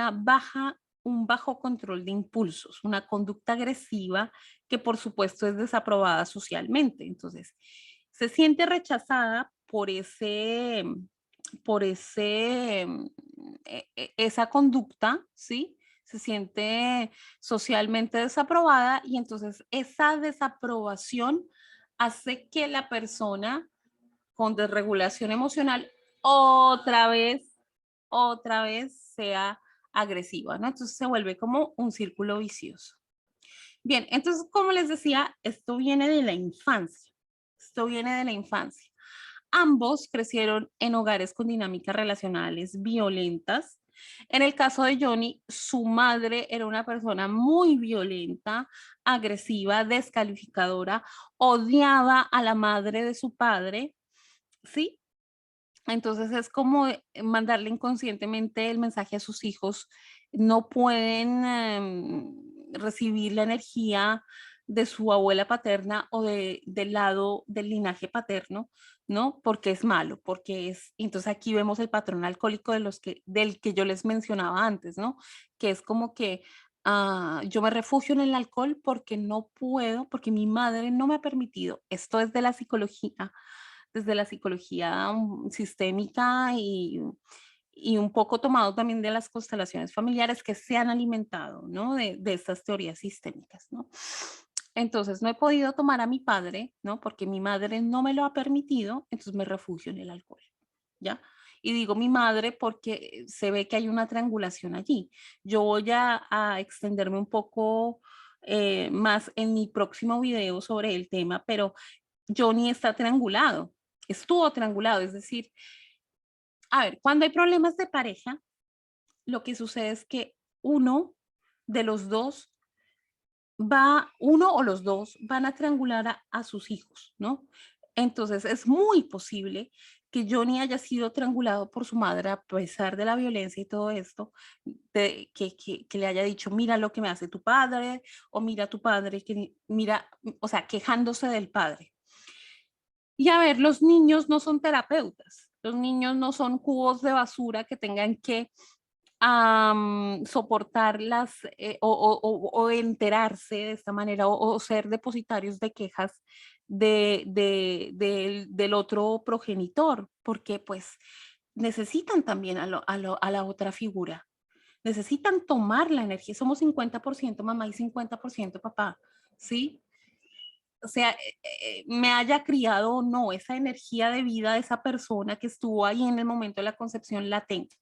bajo control de impulsos, una conducta agresiva que por supuesto es desaprobada socialmente. Entonces, se siente rechazada por esa conducta, ¿sí? Se siente socialmente desaprobada y entonces esa desaprobación hace que la persona con desregulación emocional otra vez sea agresiva, ¿no? Entonces se vuelve como un círculo vicioso. Bien, entonces, como les decía, esto viene de la infancia. Esto viene de la infancia. Ambos crecieron en hogares con dinámicas relacionales violentas. En el caso de Johnny, su madre era una persona muy violenta, agresiva, descalificadora, odiaba a la madre de su padre, ¿sí? Entonces es como mandarle inconscientemente el mensaje a sus hijos, no pueden recibir la energía de su abuela paterna o del lado del linaje paterno, ¿no? Porque es malo, porque es, entonces aquí vemos el patrón alcohólico del que yo les mencionaba antes, ¿no? Que es como que yo me refugio en el alcohol porque no puedo, porque mi madre no me ha permitido. Esto es de la psicología, desde la psicología sistémica y un poco tomado también de las constelaciones familiares que se han alimentado, ¿no? De estas teorías sistémicas, ¿no? Entonces, no he podido tomar a mi padre, ¿no? Porque mi madre no me lo ha permitido, entonces me refugio en el alcohol, ¿ya? Y digo mi madre porque se ve que hay una triangulación allí. Yo voy a extenderme un poco más en mi próximo video sobre el tema, pero Johnny está triangulado, estuvo triangulado, es decir, a ver, cuando hay problemas de pareja, lo que sucede es que uno de los dos uno o los dos van a triangular a sus hijos, ¿no? Entonces es muy posible que Johnny haya sido triangulado por su madre a pesar de la violencia y todo esto, que le haya dicho, mira lo que me hace tu padre, o mira a tu padre, que mira, o sea, quejándose del padre. Y a ver, los niños no son terapeutas, los niños no son cubos de basura que tengan que soportar o enterarse de esta manera o ser depositarios de quejas del otro progenitor, porque pues necesitan también a la otra figura, necesitan tomar la energía, somos 50% mamá y 50% papá, ¿sí? O sea, me haya criado o no, esa energía de vida de esa persona que estuvo ahí en el momento de la concepción la tengo,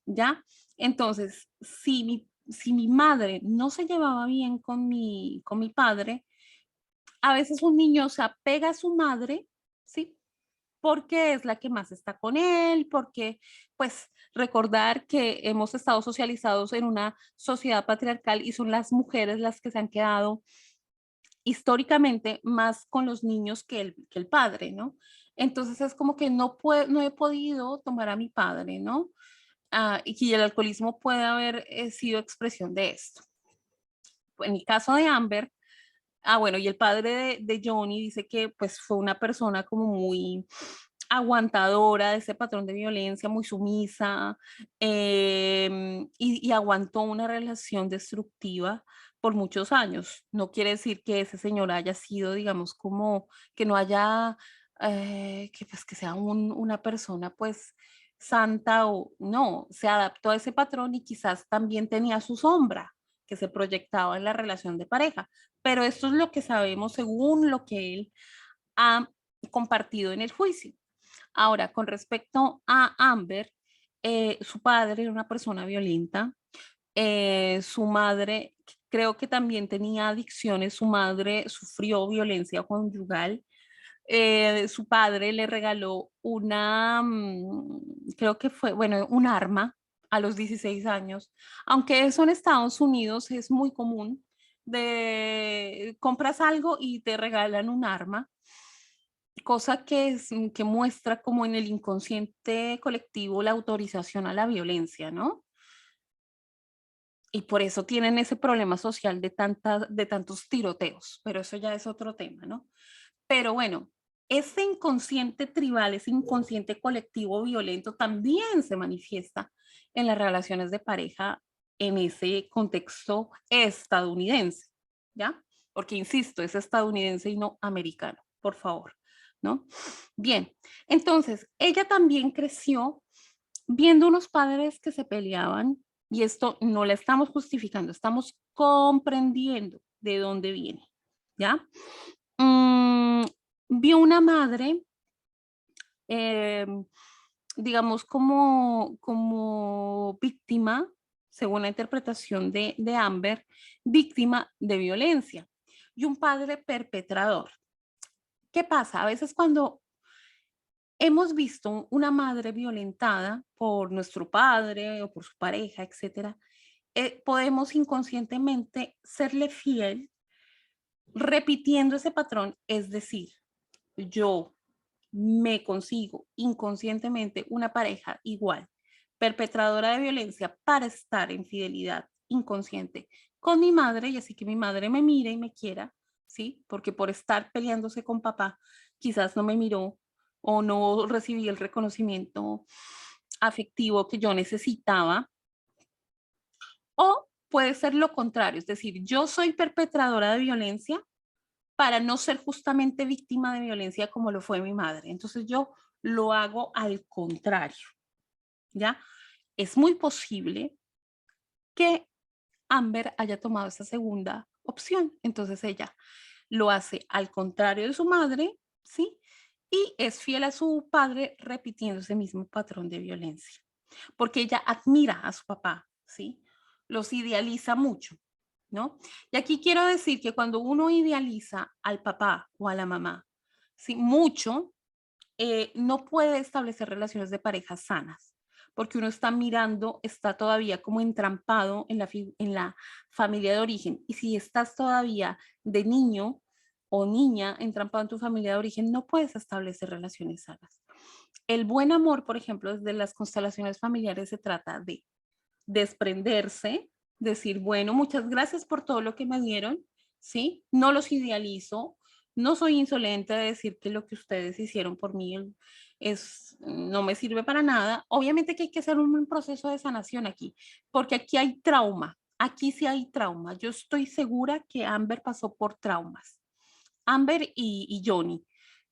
¿ya? Entonces, si mi madre no se llevaba bien con mi padre, a veces un niño se apega a su madre, ¿sí? Porque es la que más está con él, porque pues recordar que hemos estado socializados en una sociedad patriarcal y son las mujeres las que se han quedado históricamente más con los niños que el padre, ¿no? Entonces es como que no he podido tomar a mi padre, ¿no? Y que el alcoholismo puede haber sido expresión de esto. En el caso de Amber, bueno, y el padre de Johnny dice que pues fue una persona como muy aguantadora de ese patrón de violencia, muy sumisa, y aguantó una relación destructiva por muchos años. No quiere decir que ese señor haya sido, digamos, como que no haya, que pues que sea una persona pues santa o no, se adaptó a ese patrón y quizás también tenía su sombra que se proyectaba en la relación de pareja. Pero esto es lo que sabemos según lo que él ha compartido en el juicio. Ahora, con respecto a Amber, su padre era una persona violenta, su madre creo que también tenía adicciones, su madre sufrió violencia conyugal, su padre le regaló creo que fue, bueno, un arma a los 16 años, aunque eso en Estados Unidos es muy común, de compras algo y te regalan un arma, cosa que muestra como en el inconsciente colectivo la autorización a la violencia, ¿no? Y por eso tienen ese problema social de tantos tiroteos, pero eso ya es otro tema, ¿no? Pero bueno, ese inconsciente tribal, ese inconsciente colectivo violento también se manifiesta en las relaciones de pareja en ese contexto estadounidense, ¿ya? Porque, insisto, es estadounidense y no americano, por favor, ¿no? Bien, entonces, ella también creció viendo unos padres que se peleaban y esto no la estamos justificando, estamos comprendiendo de dónde viene, ¿ya? Mm, vio una madre, eh, digamos, como víctima, según la interpretación de Amber, víctima de violencia y un padre perpetrador. ¿Qué pasa? A veces cuando hemos visto una madre violentada por nuestro padre o por su pareja, etcétera, podemos inconscientemente serle fiel repitiendo ese patrón, es decir, yo me consigo inconscientemente una pareja igual, perpetradora de violencia para estar en fidelidad inconsciente con mi madre y así que mi madre me mire y me quiera, ¿sí? Porque por estar peleándose con papá, quizás no me miró o no recibí el reconocimiento afectivo que yo necesitaba. O puede ser lo contrario, es decir, yo soy perpetradora de violencia para no ser justamente víctima de violencia como lo fue mi madre. Entonces yo lo hago al contrario, ¿ya? Es muy posible que Amber haya tomado esa segunda opción. Entonces ella lo hace al contrario de su madre, ¿sí? Y es fiel a su padre repitiendo ese mismo patrón de violencia, porque ella admira a su papá, ¿sí? Los idealiza mucho, ¿no? Y aquí quiero decir que cuando uno idealiza al papá o a la mamá, ¿sí? Mucho, no puede establecer relaciones de pareja sanas, porque uno está mirando, está todavía como entrampado en la familia de origen. Y si estás todavía de niño o niña entrampado en tu familia de origen, no puedes establecer relaciones sanas. El buen amor, por ejemplo, desde las constelaciones familiares se trata de desprenderse, decir, bueno, muchas gracias por todo lo que me dieron, ¿sí? No los idealizo, no soy insolente de decir que lo que ustedes hicieron por mí no me sirve para nada. Obviamente que hay que hacer un proceso de sanación aquí, porque aquí hay trauma, aquí sí hay trauma. Yo estoy segura que Amber pasó por traumas, Amber y Johnny,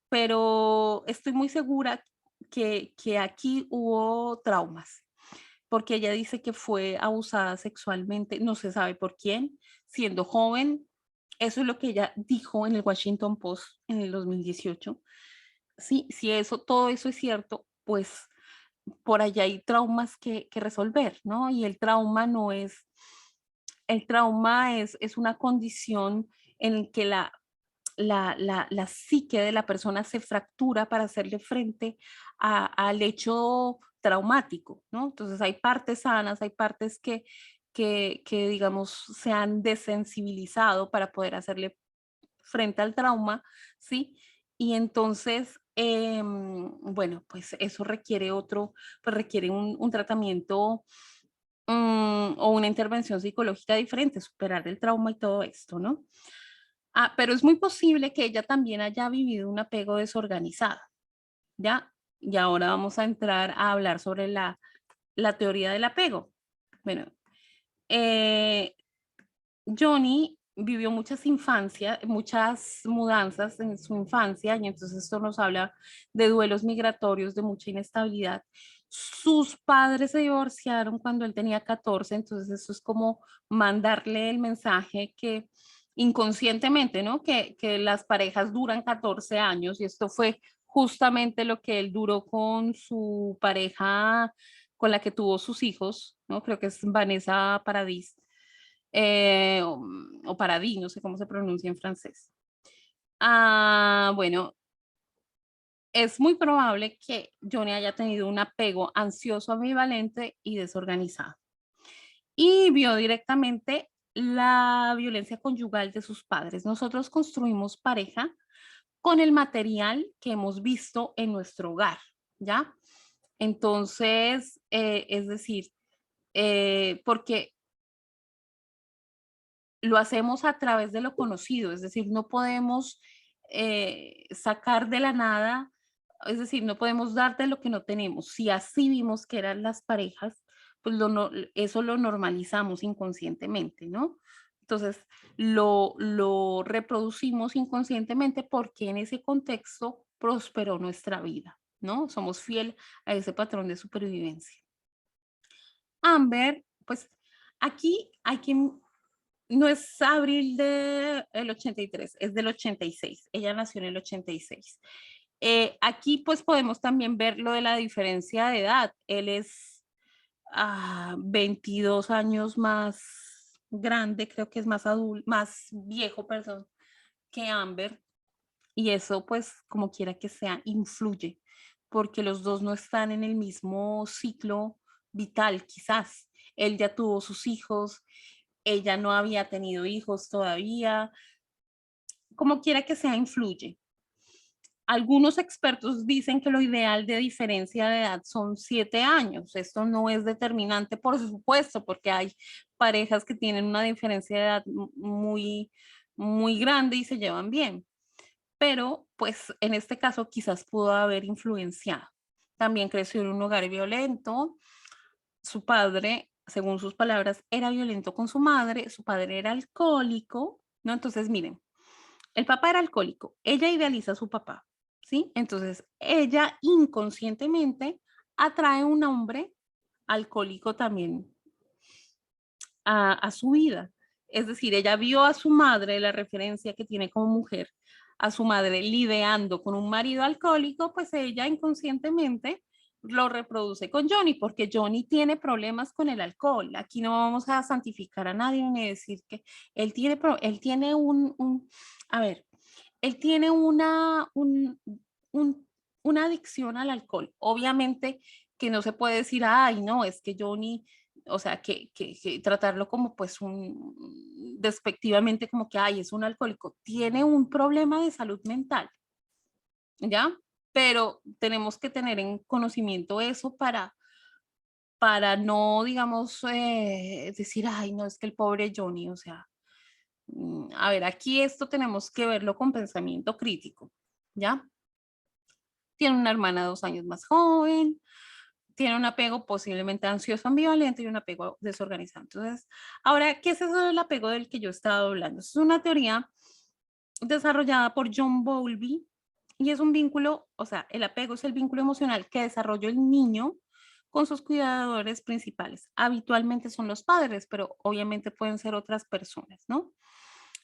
pero estoy muy segura que aquí hubo traumas porque ella dice que fue abusada sexualmente, no se sabe por quién, siendo joven. Eso es lo que ella dijo en el Washington Post en el 2018. Sí, si eso, todo eso es cierto, pues por allá hay traumas que resolver, ¿no? Y el trauma es una condición en que la psique de la persona se fractura para hacerle frente al hecho traumático, ¿no? Entonces hay partes sanas, hay partes que, digamos, se han desensibilizado para poder hacerle frente al trauma, ¿sí? Y entonces, bueno, pues eso requiere pues requiere un tratamiento o una intervención psicológica diferente, superar el trauma y todo esto, ¿no? Pero es muy posible que ella también haya vivido un apego desorganizado, ¿ya? Y ahora vamos a entrar a hablar sobre la teoría del apego. Bueno, eh, Johnny vivió muchas mudanzas en su infancia, y entonces esto nos habla de duelos migratorios, de mucha inestabilidad. Sus padres se divorciaron cuando él tenía 14, entonces eso es como mandarle el mensaje que inconscientemente, ¿no? Que las parejas duran 14 años y esto fue justamente lo que él duró con su pareja con la que tuvo sus hijos, ¿no? Creo que es Vanessa Paradis o Paradis, no sé cómo se pronuncia en francés. Bueno, es muy probable que Johnny haya tenido un apego ansioso, ambivalente y desorganizado. Y vio directamente la violencia conyugal de sus padres. Nosotros construimos pareja con el material que hemos visto en nuestro hogar, ¿ya? Entonces, es decir, porque lo hacemos a través de lo conocido, es decir, no podemos sacar de la nada, es decir, no podemos dar de lo que no tenemos. Si así vimos que eran las parejas, pues eso lo normalizamos inconscientemente, ¿no? Entonces, lo reproducimos inconscientemente porque en ese contexto prosperó nuestra vida, ¿no? Somos fiel a ese patrón de supervivencia. Amber, pues aquí hay que no es abril del 83, es del 86. Ella nació en el 86. Aquí pues podemos también ver lo de la diferencia de edad. Él es 22 años más grande, creo que es más adulto, más viejo, perdón, que Amber. Y eso pues como quiera que sea, influye, porque los dos no están en el mismo ciclo vital, quizás. Él ya tuvo sus hijos, ella no había tenido hijos todavía, como quiera que sea, influye. Algunos expertos dicen que lo ideal de diferencia de edad son 7 años. Esto no es determinante, por supuesto, porque hay parejas que tienen una diferencia de edad muy, muy grande y se llevan bien, pero pues en este caso quizás pudo haber influenciado. También creció en un hogar violento, su padre, según sus palabras, era violento con su madre, su padre era alcohólico, ¿no? Entonces, miren, el papá era alcohólico, ella idealiza a su papá, ¿sí? Entonces, ella inconscientemente atrae un hombre alcohólico también a su vida. Es decir, ella vio a su madre, la referencia que tiene como mujer, a su madre lidiando con un marido alcohólico, pues ella inconscientemente lo reproduce con Johnny, porque Johnny tiene problemas con el alcohol. Aquí no vamos a santificar a nadie ni decir que él tiene a ver, él tiene un, una adicción al alcohol. Obviamente que no se puede decir, ay, no, es que Johnny, o sea, que tratarlo como pues despectivamente, como que, ay, es un alcohólico. Tiene un problema de salud mental, ¿ya? Pero tenemos que tener en conocimiento eso para no, digamos, decir, ay, no, es que el pobre Johnny, o sea, a ver, aquí esto tenemos que verlo con pensamiento crítico, ¿ya? Tiene una hermana 2 años más joven, tiene un apego posiblemente ansioso ambivalente y un apego desorganizado. Entonces, ahora, ¿qué es eso del apego del que yo estaba hablando? Es una teoría desarrollada por John Bowlby y es un vínculo, o sea, el apego es el vínculo emocional que desarrolla el niño con sus cuidadores principales. Habitualmente son los padres, pero obviamente pueden ser otras personas, ¿no?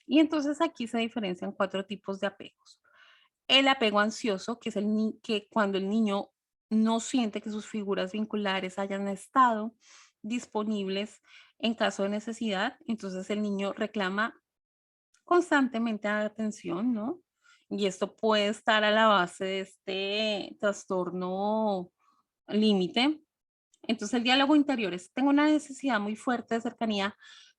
Y entonces aquí se diferencian 4 tipos de apegos. El apego ansioso, que es que cuando el niño no siente que sus figuras vinculares hayan estado disponibles en caso de necesidad, entonces el niño reclama constantemente atención, ¿no? Y esto puede estar a la base de este trastorno límite. Entonces el diálogo interior es, tengo una necesidad muy fuerte de cercanía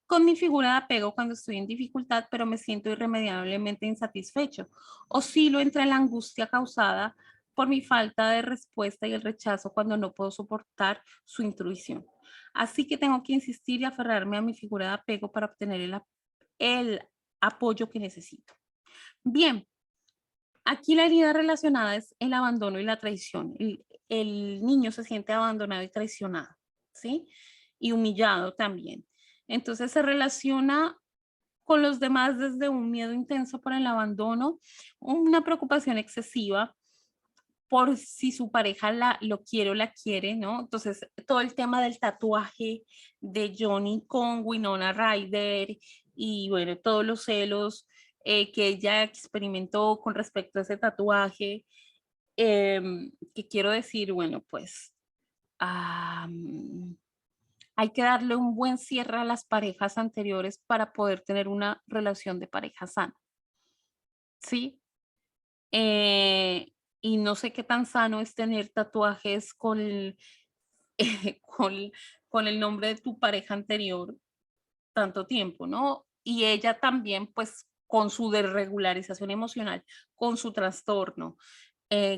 con mi figura de apego cuando estoy en dificultad, pero me siento irremediablemente insatisfecho. Oscilo entre la angustia causada por mi falta de respuesta y el rechazo cuando no puedo soportar su intrusión. Así que tengo que insistir y aferrarme a mi figura de apego para obtener el apoyo que necesito. Bien, aquí la herida relacionada es el abandono y la traición. El niño se siente abandonado y traicionado, ¿sí? Y humillado también. Entonces se relaciona con los demás desde un miedo intenso por el abandono, una preocupación excesiva por si su pareja lo quiere o la quiere, ¿no? Entonces, todo el tema del tatuaje de Johnny con Winona Ryder y bueno, todos los celos que ella experimentó con respecto a ese tatuaje, que quiero decir, bueno, pues hay que darle un buen cierre a las parejas anteriores para poder tener una relación de pareja sana, ¿sí? Eh, y no sé qué tan sano es tener tatuajes con, con el nombre de tu pareja anterior tanto tiempo, ¿no? Y ella también, pues, con su desregularización emocional, con su trastorno,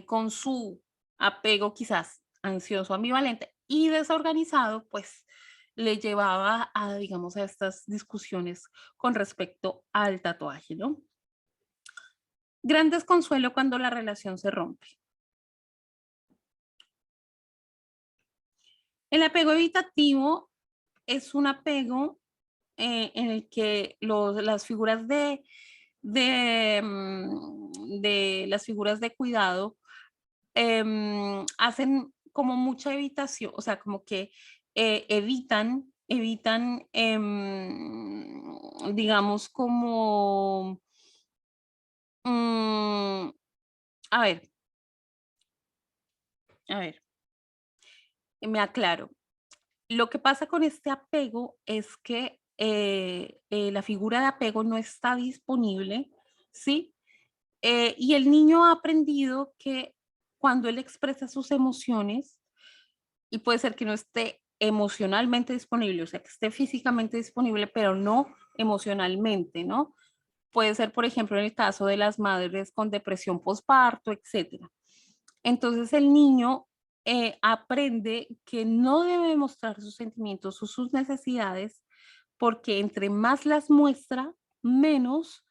con su apego quizás ansioso, ambivalente y desorganizado, pues le llevaba a, digamos, a estas discusiones con respecto al tatuaje, ¿no? Gran desconsuelo cuando la relación se rompe. El apego evitativo es un apego en el que las figuras de las figuras de cuidado hacen como mucha evitación, o sea, como que evitan, digamos, como, mm, a ver, a ver, me aclaro. Lo que pasa con este apego es que la figura de apego no está disponible, ¿sí? Y el niño ha aprendido que cuando él expresa sus emociones, y puede ser que no esté emocionalmente disponible, o sea, que esté físicamente disponible, pero no emocionalmente, ¿no? Puede ser, por ejemplo, en el caso de las madres con depresión postparto, etcétera. Entonces el niño aprende que no debe mostrar sus sentimientos o sus necesidades porque entre más las muestra, menos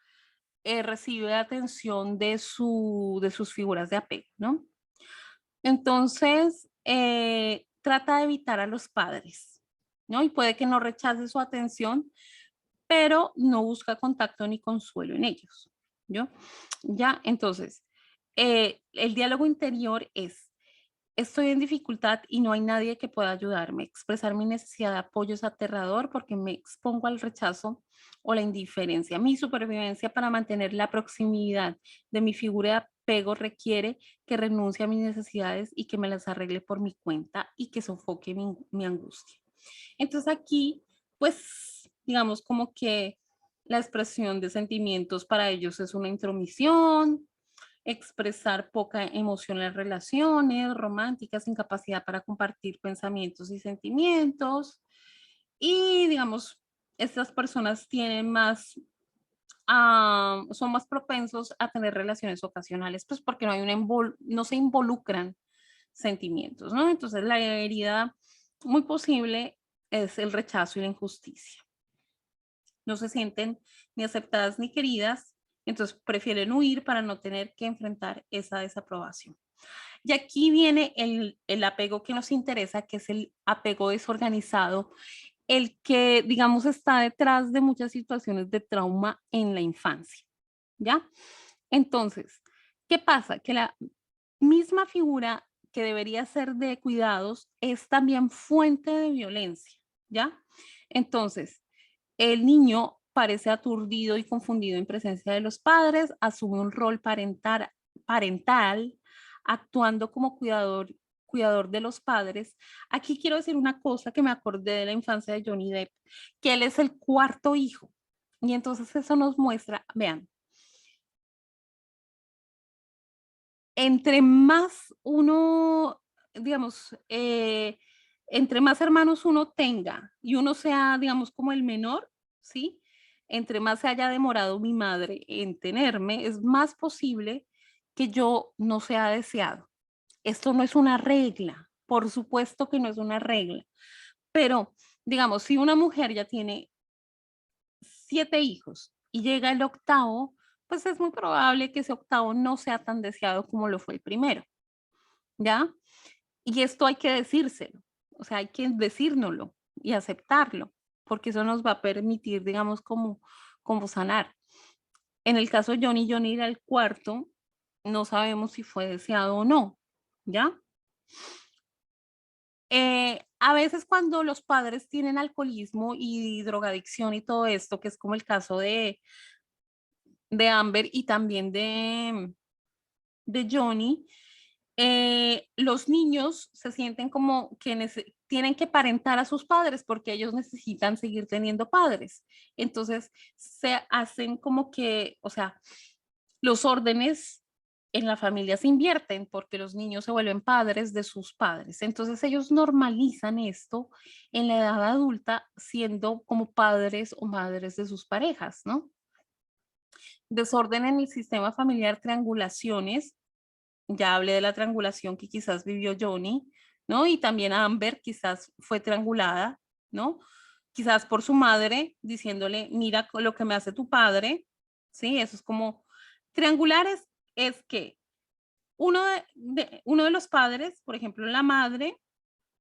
recibe atención de sus figuras de apego, ¿no? Entonces, trata de evitar a los padres, ¿no? Y puede que no rechace su atención, pero no busca contacto ni consuelo en ellos, ¿yo? Ya, entonces, el diálogo interior es: estoy en dificultad y no hay nadie que pueda ayudarme. Expresar mi necesidad de apoyo es aterrador porque me expongo al rechazo o la indiferencia. Mi supervivencia para mantener la proximidad de mi figura de apego requiere que renuncie a mis necesidades y que me las arregle por mi cuenta y que sofoque mi angustia. Entonces aquí, pues, digamos como que la expresión de sentimientos para ellos es una intromisión, expresar poca emoción en las relaciones románticas, incapacidad para compartir pensamientos y sentimientos. Y digamos, estas personas tienen más, son más propensos a tener relaciones ocasionales, pues porque no hay no se involucran sentimientos, ¿no? Entonces la herida muy posible es el rechazo y la injusticia. No se sienten ni aceptadas ni queridas, entonces prefieren huir para no tener que enfrentar esa desaprobación. Y aquí viene el apego que nos interesa, que es el apego desorganizado, el que, digamos, está detrás de muchas situaciones de trauma en la infancia, ¿ya? Entonces, ¿qué pasa? Que la misma figura que debería ser de cuidados es también fuente de violencia, ¿ya? Entonces, el niño parece aturdido y confundido en presencia de los padres, asume un rol parental, actuando como cuidador de los padres. Aquí quiero decir una cosa que me acordé de la infancia de Johnny Depp, que él es el cuarto hijo. Y entonces eso nos muestra, vean, entre más uno, digamos, entre más hermanos uno tenga y uno sea, digamos, como el menor, ¿sí? Entre más se haya demorado mi madre en tenerme, es más posible que yo no sea deseado. Esto no es una regla, por supuesto que no es una regla, pero digamos, si una mujer ya tiene 7 hijos y llega el octavo, pues es muy probable que ese octavo no sea tan deseado como lo fue el primero, ¿ya? Y esto hay que decírselo, o sea, hay que decírnoslo y aceptarlo, porque eso nos va a permitir, digamos, como sanar. En el caso de Johnny era el cuarto, no sabemos si fue deseado o no, ¿ya? A veces cuando los padres tienen alcoholismo y drogadicción y todo esto, que es como el caso de Amber y también de Johnny, los niños se sienten como que tienen que parentar a sus padres porque ellos necesitan seguir teniendo padres. Entonces se hacen como que, o sea, los órdenes en la familia se invierten porque los niños se vuelven padres de sus padres. Entonces ellos normalizan esto en la edad adulta siendo como padres o madres de sus parejas, ¿no? Desorden en el sistema familiar, triangulaciones. Ya hablé de la triangulación que quizás vivió Johnny, ¿no? Y también Amber quizás fue triangulada, ¿no? Quizás por su madre diciéndole, mira lo que me hace tu padre, ¿sí? Eso es como triangulares, es que uno de los padres, por ejemplo, la madre,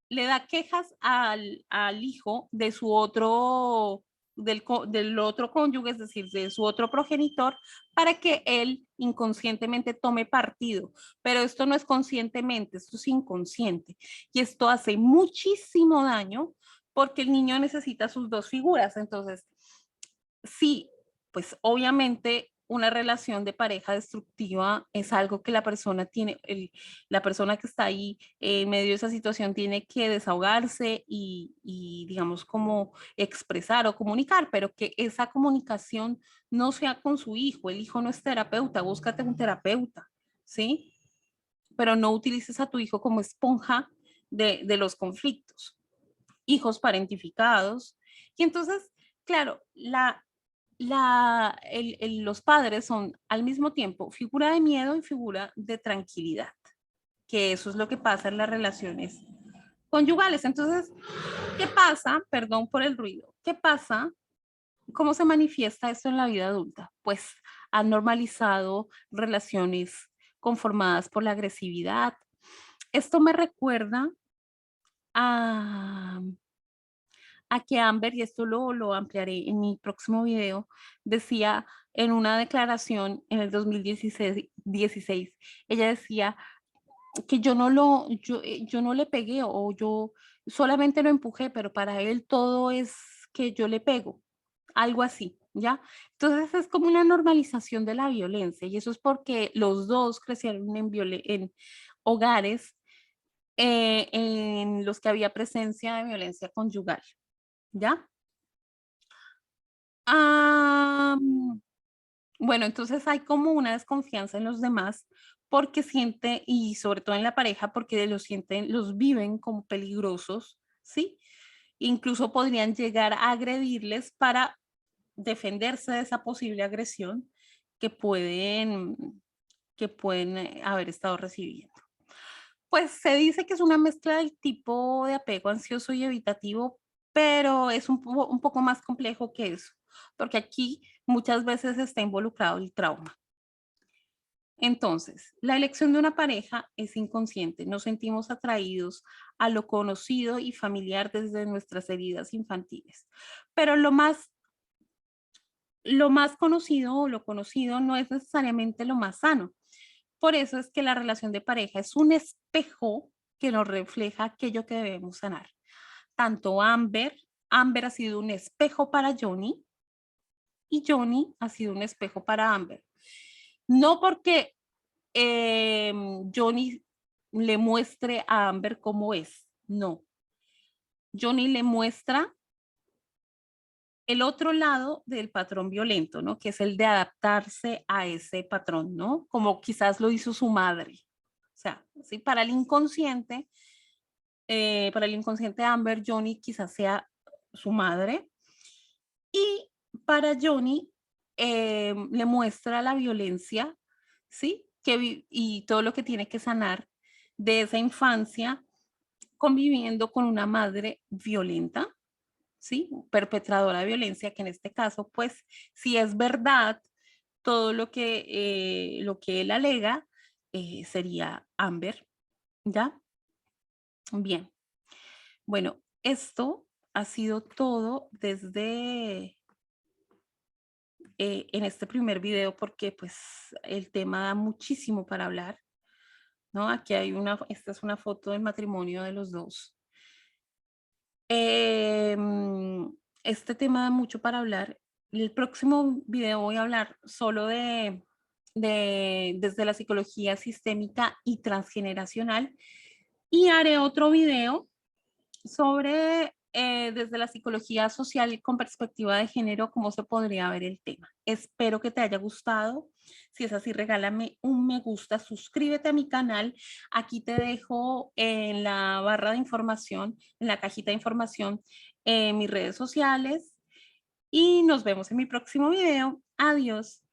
le da quejas al hijo de su otro, del otro cónyuge, es decir, de su otro progenitor, para que él inconscientemente tome partido. Pero esto no es conscientemente, esto es inconsciente. Y esto hace muchísimo daño porque el niño necesita sus dos figuras. Entonces, sí, pues obviamente una relación de pareja destructiva es algo que la persona tiene, la persona que está ahí en medio de esa situación tiene que desahogarse y digamos como expresar o comunicar, pero que esa comunicación no sea con su hijo. El hijo no es terapeuta, búscate un terapeuta, ¿sí? Pero no utilices a tu hijo como esponja de los conflictos. Hijos parentificados. Y entonces, claro, los padres son al mismo tiempo figura de miedo y figura de tranquilidad, que eso es lo que pasa en las relaciones conyugales. Entonces, ¿qué pasa? Perdón por el ruido. ¿Qué pasa ¿Cómo se manifiesta esto en la vida adulta? Pues han normalizado relaciones conformadas por la agresividad. Esto me recuerda a, a que Amber, y esto lo ampliaré en mi próximo video, decía en una declaración en el 2016, ella decía que yo no le pegué o yo solamente lo empujé, pero para él todo es que yo le pego, algo así, ¿ya? Entonces es como una normalización de la violencia y eso es porque los dos crecieron en hogares en los que había presencia de violencia conyugal, ¿ya? Ah, bueno, entonces hay como una desconfianza en los demás porque siente, y sobre todo en la pareja, porque los sienten, los viven como peligrosos, ¿sí? Incluso podrían llegar a agredirles para defenderse de esa posible agresión que pueden, que pueden haber estado recibiendo. Pues se dice que es una mezcla del tipo de apego ansioso y evitativo, pero es un poco más complejo que eso, porque aquí muchas veces está involucrado el trauma. Entonces, la elección de una pareja es inconsciente. Nos sentimos atraídos a lo conocido y familiar desde nuestras heridas infantiles. Pero lo más conocido o lo conocido no es necesariamente lo más sano. Por eso es que la relación de pareja es un espejo que nos refleja aquello que debemos sanar. Tanto Amber ha sido un espejo para Johnny y Johnny ha sido un espejo para Amber. No porque Johnny le muestre a Amber cómo es, no. Johnny le muestra el otro lado del patrón violento, ¿no? Que es el de adaptarse a ese patrón, ¿no? Como quizás lo hizo su madre. O sea, ¿sí? Para el inconsciente Amber, Johnny quizás sea su madre. Y para Johnny le muestra la violencia, ¿sí? Y todo lo que tiene que sanar de esa infancia conviviendo con una madre violenta, ¿sí? Perpetradora de violencia, que en este caso, pues, si es verdad todo lo que él alega, sería Amber, ¿ya? Bien, bueno, esto ha sido todo desde en este primer video porque pues el tema da muchísimo para hablar, ¿no? Aquí hay esta es una foto del matrimonio de los dos. Este tema da mucho para hablar. El próximo video voy a hablar solo desde la psicología sistémica y transgeneracional y haré otro video sobre desde la psicología social con perspectiva de género, cómo se podría ver el tema. Espero que te haya gustado. Si es así, regálame un me gusta, suscríbete a mi canal. Aquí te dejo en la barra de información, en la cajita de información, mis redes sociales y nos vemos en mi próximo video. Adiós.